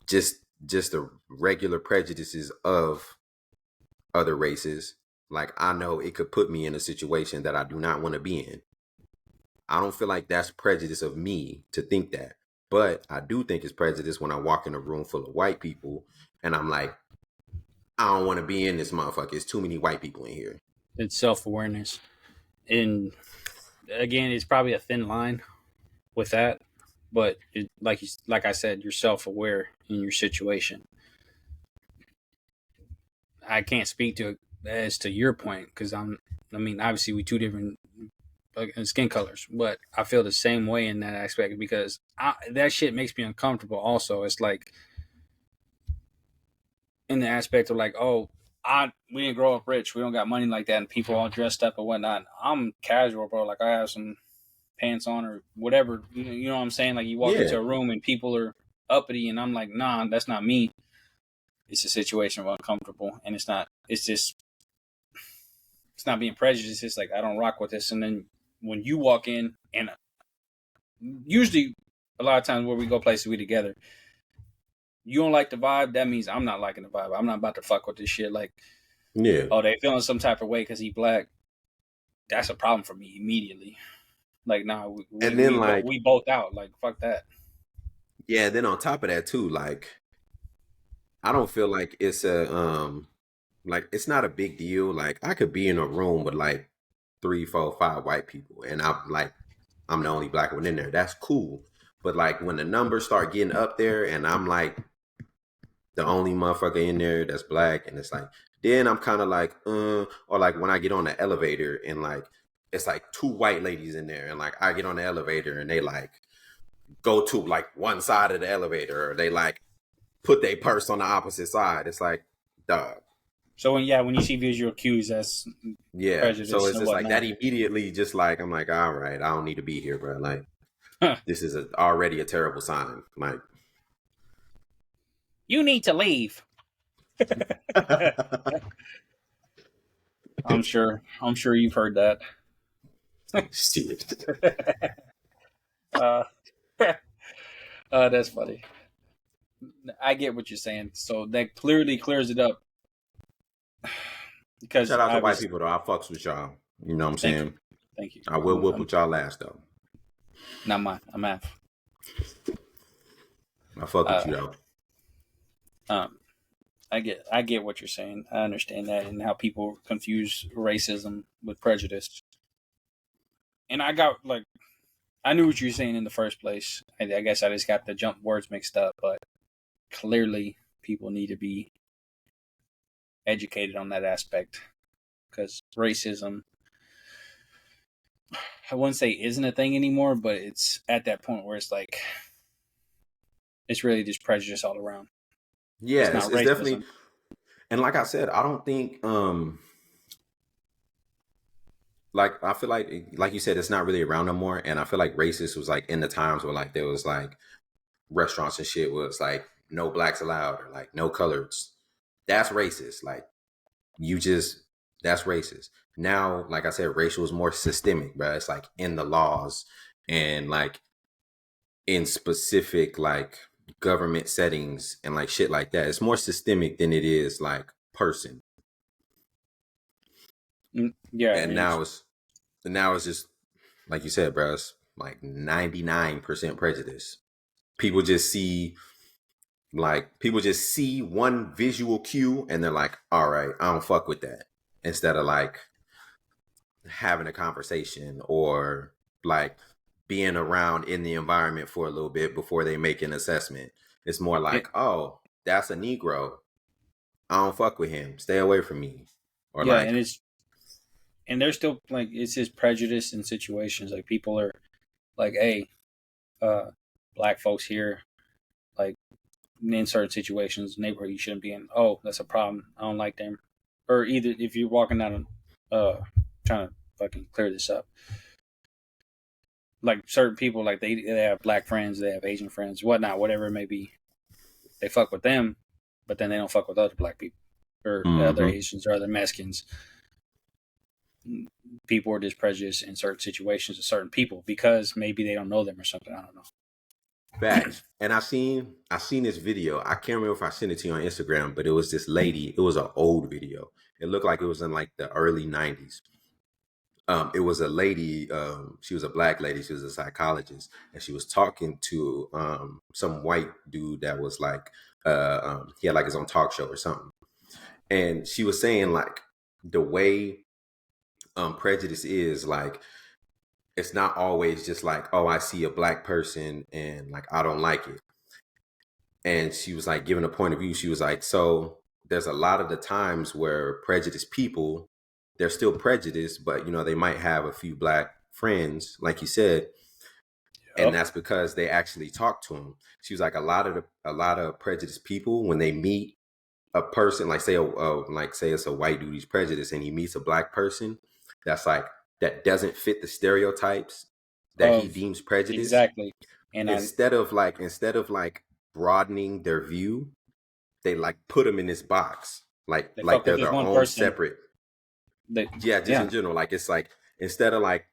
just the regular prejudices of other races, like I know it could put me in a situation that I do not want to be in. I don't feel like that's prejudice of me to think that. But I do think it's prejudice when I walk in a room full of white people and I'm like, I don't want to be in this motherfucker. It's too many white people in here. It's self awareness, and again, it's probably a thin line with that. But like I said, you're self aware in your situation. I can't speak to as to your point because I mean, obviously we two different skin colors, but I feel the same way in that aspect because that shit makes me uncomfortable. Also, it's like in the aspect of like, oh, we didn't grow up rich, we don't got money like that, and people all dressed up and whatnot. I'm casual, bro. Like I have some pants on or whatever. You know what I'm saying? Like you walk Yeah. into a room and people are uppity, and I'm like, nah, that's not me. It's a situation of uncomfortable, and it's not. It's just it's not being prejudiced. It's like I don't rock with this, and then when you walk in, and usually a lot of times where we go places we together, you don't like the vibe. That means I'm not liking the vibe. I'm not about to fuck with this shit. Like, Yeah. oh, they feeling some type of way because he black. That's a problem for me immediately. Like, nah, And then like, we both out. Like, fuck that. yeah, then on top of that too, like I don't feel like it's a like it's not a big deal. Like I could be in a room with like three, four, five white people, and I'm the only black one in there. That's cool. But like when the numbers start getting up there, and I'm like the only motherfucker in there that's black, and it's like then I'm kind of like, or like when I get on the elevator and like it's like two white ladies in there, and like I get on the elevator and they like go to like one side of the elevator, or they like put their purse on the opposite side. It's like, dog. So when you see visual cues, that's Yeah. So prejudice it's and just like that whatnot. immediately, just like, I'm like, all right, I don't need to be here, bro. Like, Huh. this is already a terrible sign. Like, You need to leave. I'm sure. I'm sure you've heard that. shit. uh, that's funny. I get what you're saying. So that clearly clears it up because Shout out to white obviously, people, though. I fucks with y'all. You know what I'm thank you, saying? thank you. I will whoop with y'all last, though. Not mine. I'm half. I fuck with Uh, you, though. um, I get what you're saying. I understand that and how people confuse racism with prejudice. And I got like I knew what you were saying in the first place. I guess I just got the jump words mixed up, but clearly people need to be educated on that aspect because racism, I wouldn't say isn't a thing anymore, but it's at that point where it's like it's really just prejudice all around. Yeah, It's not it's definitely, racism. and like I said, I don't think, like I feel like you said, it's not really around no more. And I feel like racist was like in the times where like there was like restaurants and shit was like no blacks allowed or like no coloreds. That's racist. Like you just that's racist. Now, like I said, racial is more systemic, bro. It's like in the laws and like in specific like government settings and like shit like that. It's more systemic than it is like person. Yeah, And now it's just like you said, bro. It's like 99% prejudice. People just see people just see one visual cue and they're like, all right, I don't fuck with that. Instead of like having a conversation or like being around in the environment for a little bit before they make an assessment. It's more it, like, oh, that's a Negro. I don't fuck with him. Stay away from me. Or yeah, like, and there's still like it's just prejudice in situations like people are like, hey, uh, black folks here, like in certain situations, neighborhood you shouldn't be in. Oh, that's a problem. I don't like them. Or either if you're walking down, trying to fucking clear this up. Like certain people, like they have black friends, they have Asian friends, whatnot, whatever it may be. They fuck with them, but then they don't fuck with other black people or other mm-hmm. Asians or other Mexicans. People are just prejudiced in certain situations of certain people because maybe they don't know them or something. I don't know. Facts. And I seen this video. I can't remember if I sent it to you on Instagram, but it was this lady. It was an old video. It looked like it was in like the early 90s. It was a lady, she was a black lady, she was a psychologist, and she was talking to some white dude that was like he had like his own talk show or something. And she was saying like the way prejudice is like it's not always just like, oh, I see a black person and like I don't like it. And she was like giving a point of view. She was like, so there's a lot of the times where prejudiced people, they're still prejudiced, but you know, they might have a few black friends, like you said, and Yep. that's because they actually talk to them. She was like, a lot of prejudiced people when they meet a person, like say it's a white dude, he's prejudiced, and he meets a black person that's like that doesn't fit the stereotypes that he Of deems prejudice. exactly. And Instead of like broadening their view, they like put them in this box, like they like fuck with they're this their one own person. separate. Yeah, just Yeah, in general. Like it's like instead of like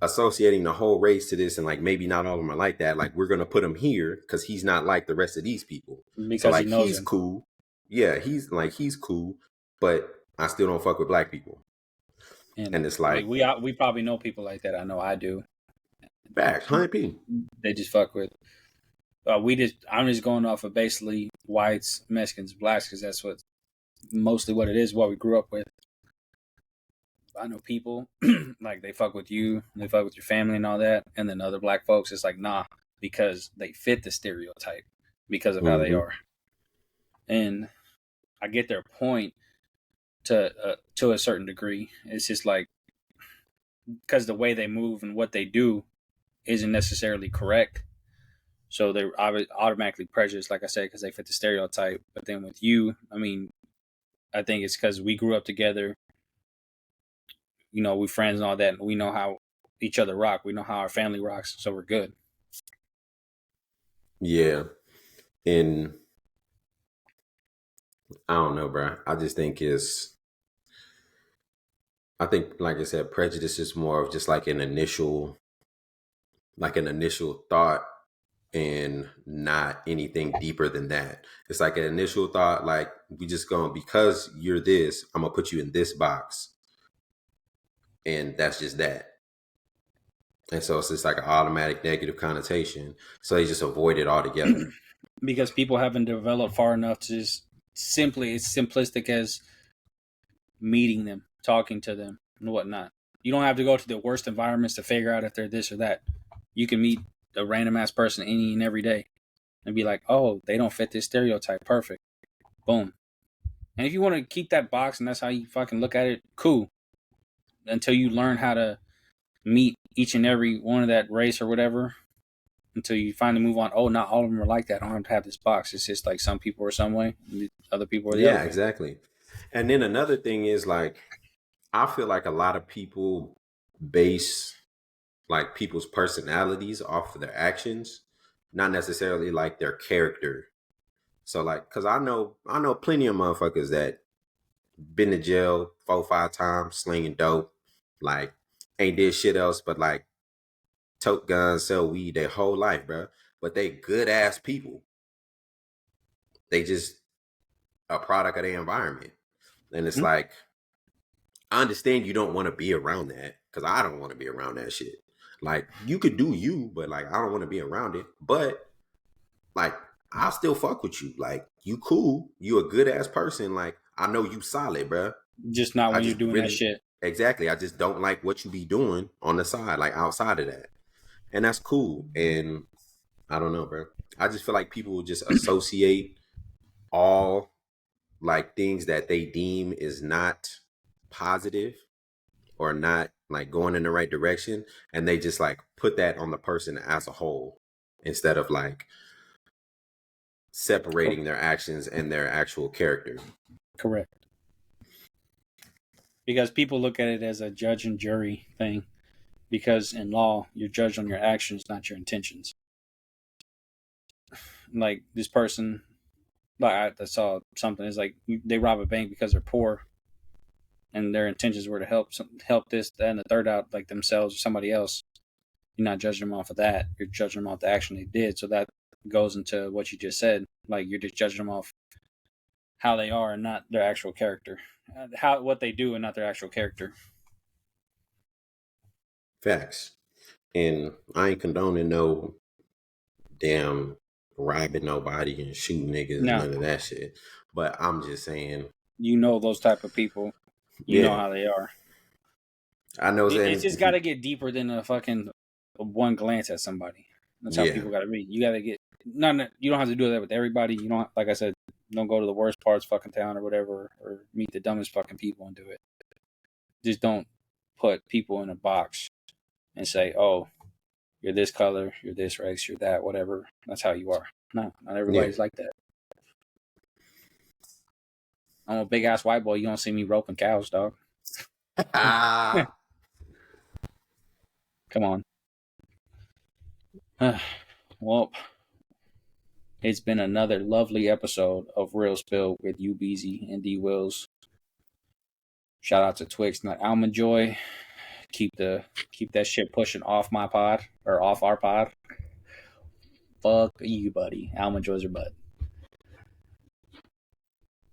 associating the whole race to this and like maybe not all of them are like that, like we're gonna put him here because he's not like the rest of these people. So because he like knows he's him. cool. Yeah, he's cool, but I still don't fuck with black people. And And it's like like we probably know people like that. I know I do. facts, 100p. They just fuck with. I'm just going off of basically whites, Mexicans, blacks, because that's what mostly what it is. What we grew up with. I know people like they fuck with you, they fuck with your family and all that, and then other black folks, it's like nah, because they fit the stereotype because of how they Mm-hmm. are, and I get their point to a certain degree. It's just like because the way they move and what they do isn't necessarily correct. So they're automatically prejudiced, like I said, because they fit the stereotype. But then with you, I mean, I think it's because we grew up together. You know, we friends and all that, and we know how each other rock. We know how our family rocks, so we're good. Yeah. And I don't know, bro. I think like I said, prejudice is more of just like an initial thought and not anything deeper than that. It's like an initial thought, like we just going because you're this, I'm gonna put you in this box, and that's just that. And so it's just like an automatic negative connotation. So they just avoid it altogether. Because people haven't developed far enough to just simply it's simplistic as meeting them, talking to them, and whatnot. You don't have to go to the worst environments to figure out if they're this or that. You can meet a random ass person any and every day and be like, oh, they don't fit this stereotype. Perfect. Boom. And if you want to keep that box and that's how you fucking look at it, cool. Until you learn how to meet each and every one of that race or whatever, until you finally move on. Oh, not all of them are like that. I don't have to have this box. It's just like some people are some way, and other people are the other Yeah, way. exactly. And then another thing is like I feel like a lot of people base like people's personalities off of their actions, not necessarily like their character. So like, cause I know plenty of motherfuckers that been to jail 4 or 5 times, slinging dope, like ain't did shit else but like tote guns, sell weed their whole life, bro. But they good ass people. They just a product of their environment, and it's Hmm? like I understand you don't want to be around that because I don't want to be around that shit. Like you could do you, but like I don't want to be around it. But like I'll still fuck with you. Like you cool, you a good ass person. Like I know you solid, bro. Just not I when you're just doing that really shit. exactly. I just don't like what you be doing on the side, like outside of that, and that's cool. And I don't know, bro. I just feel like people will just associate all like things that they deem is not positive or not like going in the right direction, and they just like put that on the person as a whole instead of like separating their actions and their actual character. Correct. Because people look at it as a judge and jury thing. Because in law, you're judged on your actions, not your intentions. Like this person, like I saw something. It's like they rob a bank because they're poor, and their intentions were to help this, that, and the third out, like themselves or somebody else. You're not judging them off of that. You're judging them off the action they did. So that goes into what you just said. Like you're just judging them off how they are and not their actual character. How what they do and not their actual character. Facts. And I ain't condoning no damn robbing nobody and shooting niggas and Now, none of that shit. But I'm just saying, you know those type of people. You know yeah, how they are. I know It's just got saying, to get deeper than a fucking one glance at somebody. That's how yeah, people got to be. You got to get none. You don't have to do that with everybody. You don't like I said. Don't go to the worst parts fucking town or whatever, or meet the dumbest fucking people and do it. Just don't put people in a box and say, "Oh, you're this color, you're this race, you're that, whatever." That's how you are. No, not yeah. everybody's like that. I'm a big ass white boy. You don't see me roping cows, dog. Ah, Come on. Well, it's been another lovely episode of Real Spill with you, Beezy, and D Wills. Shout out to Twix, not Almond Joy. Keep that shit pushing off my pod or off our pod. Fuck you, buddy. Almond Joys are butt.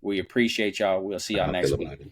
We appreciate y'all. We'll see y'all How I feel next week. about it.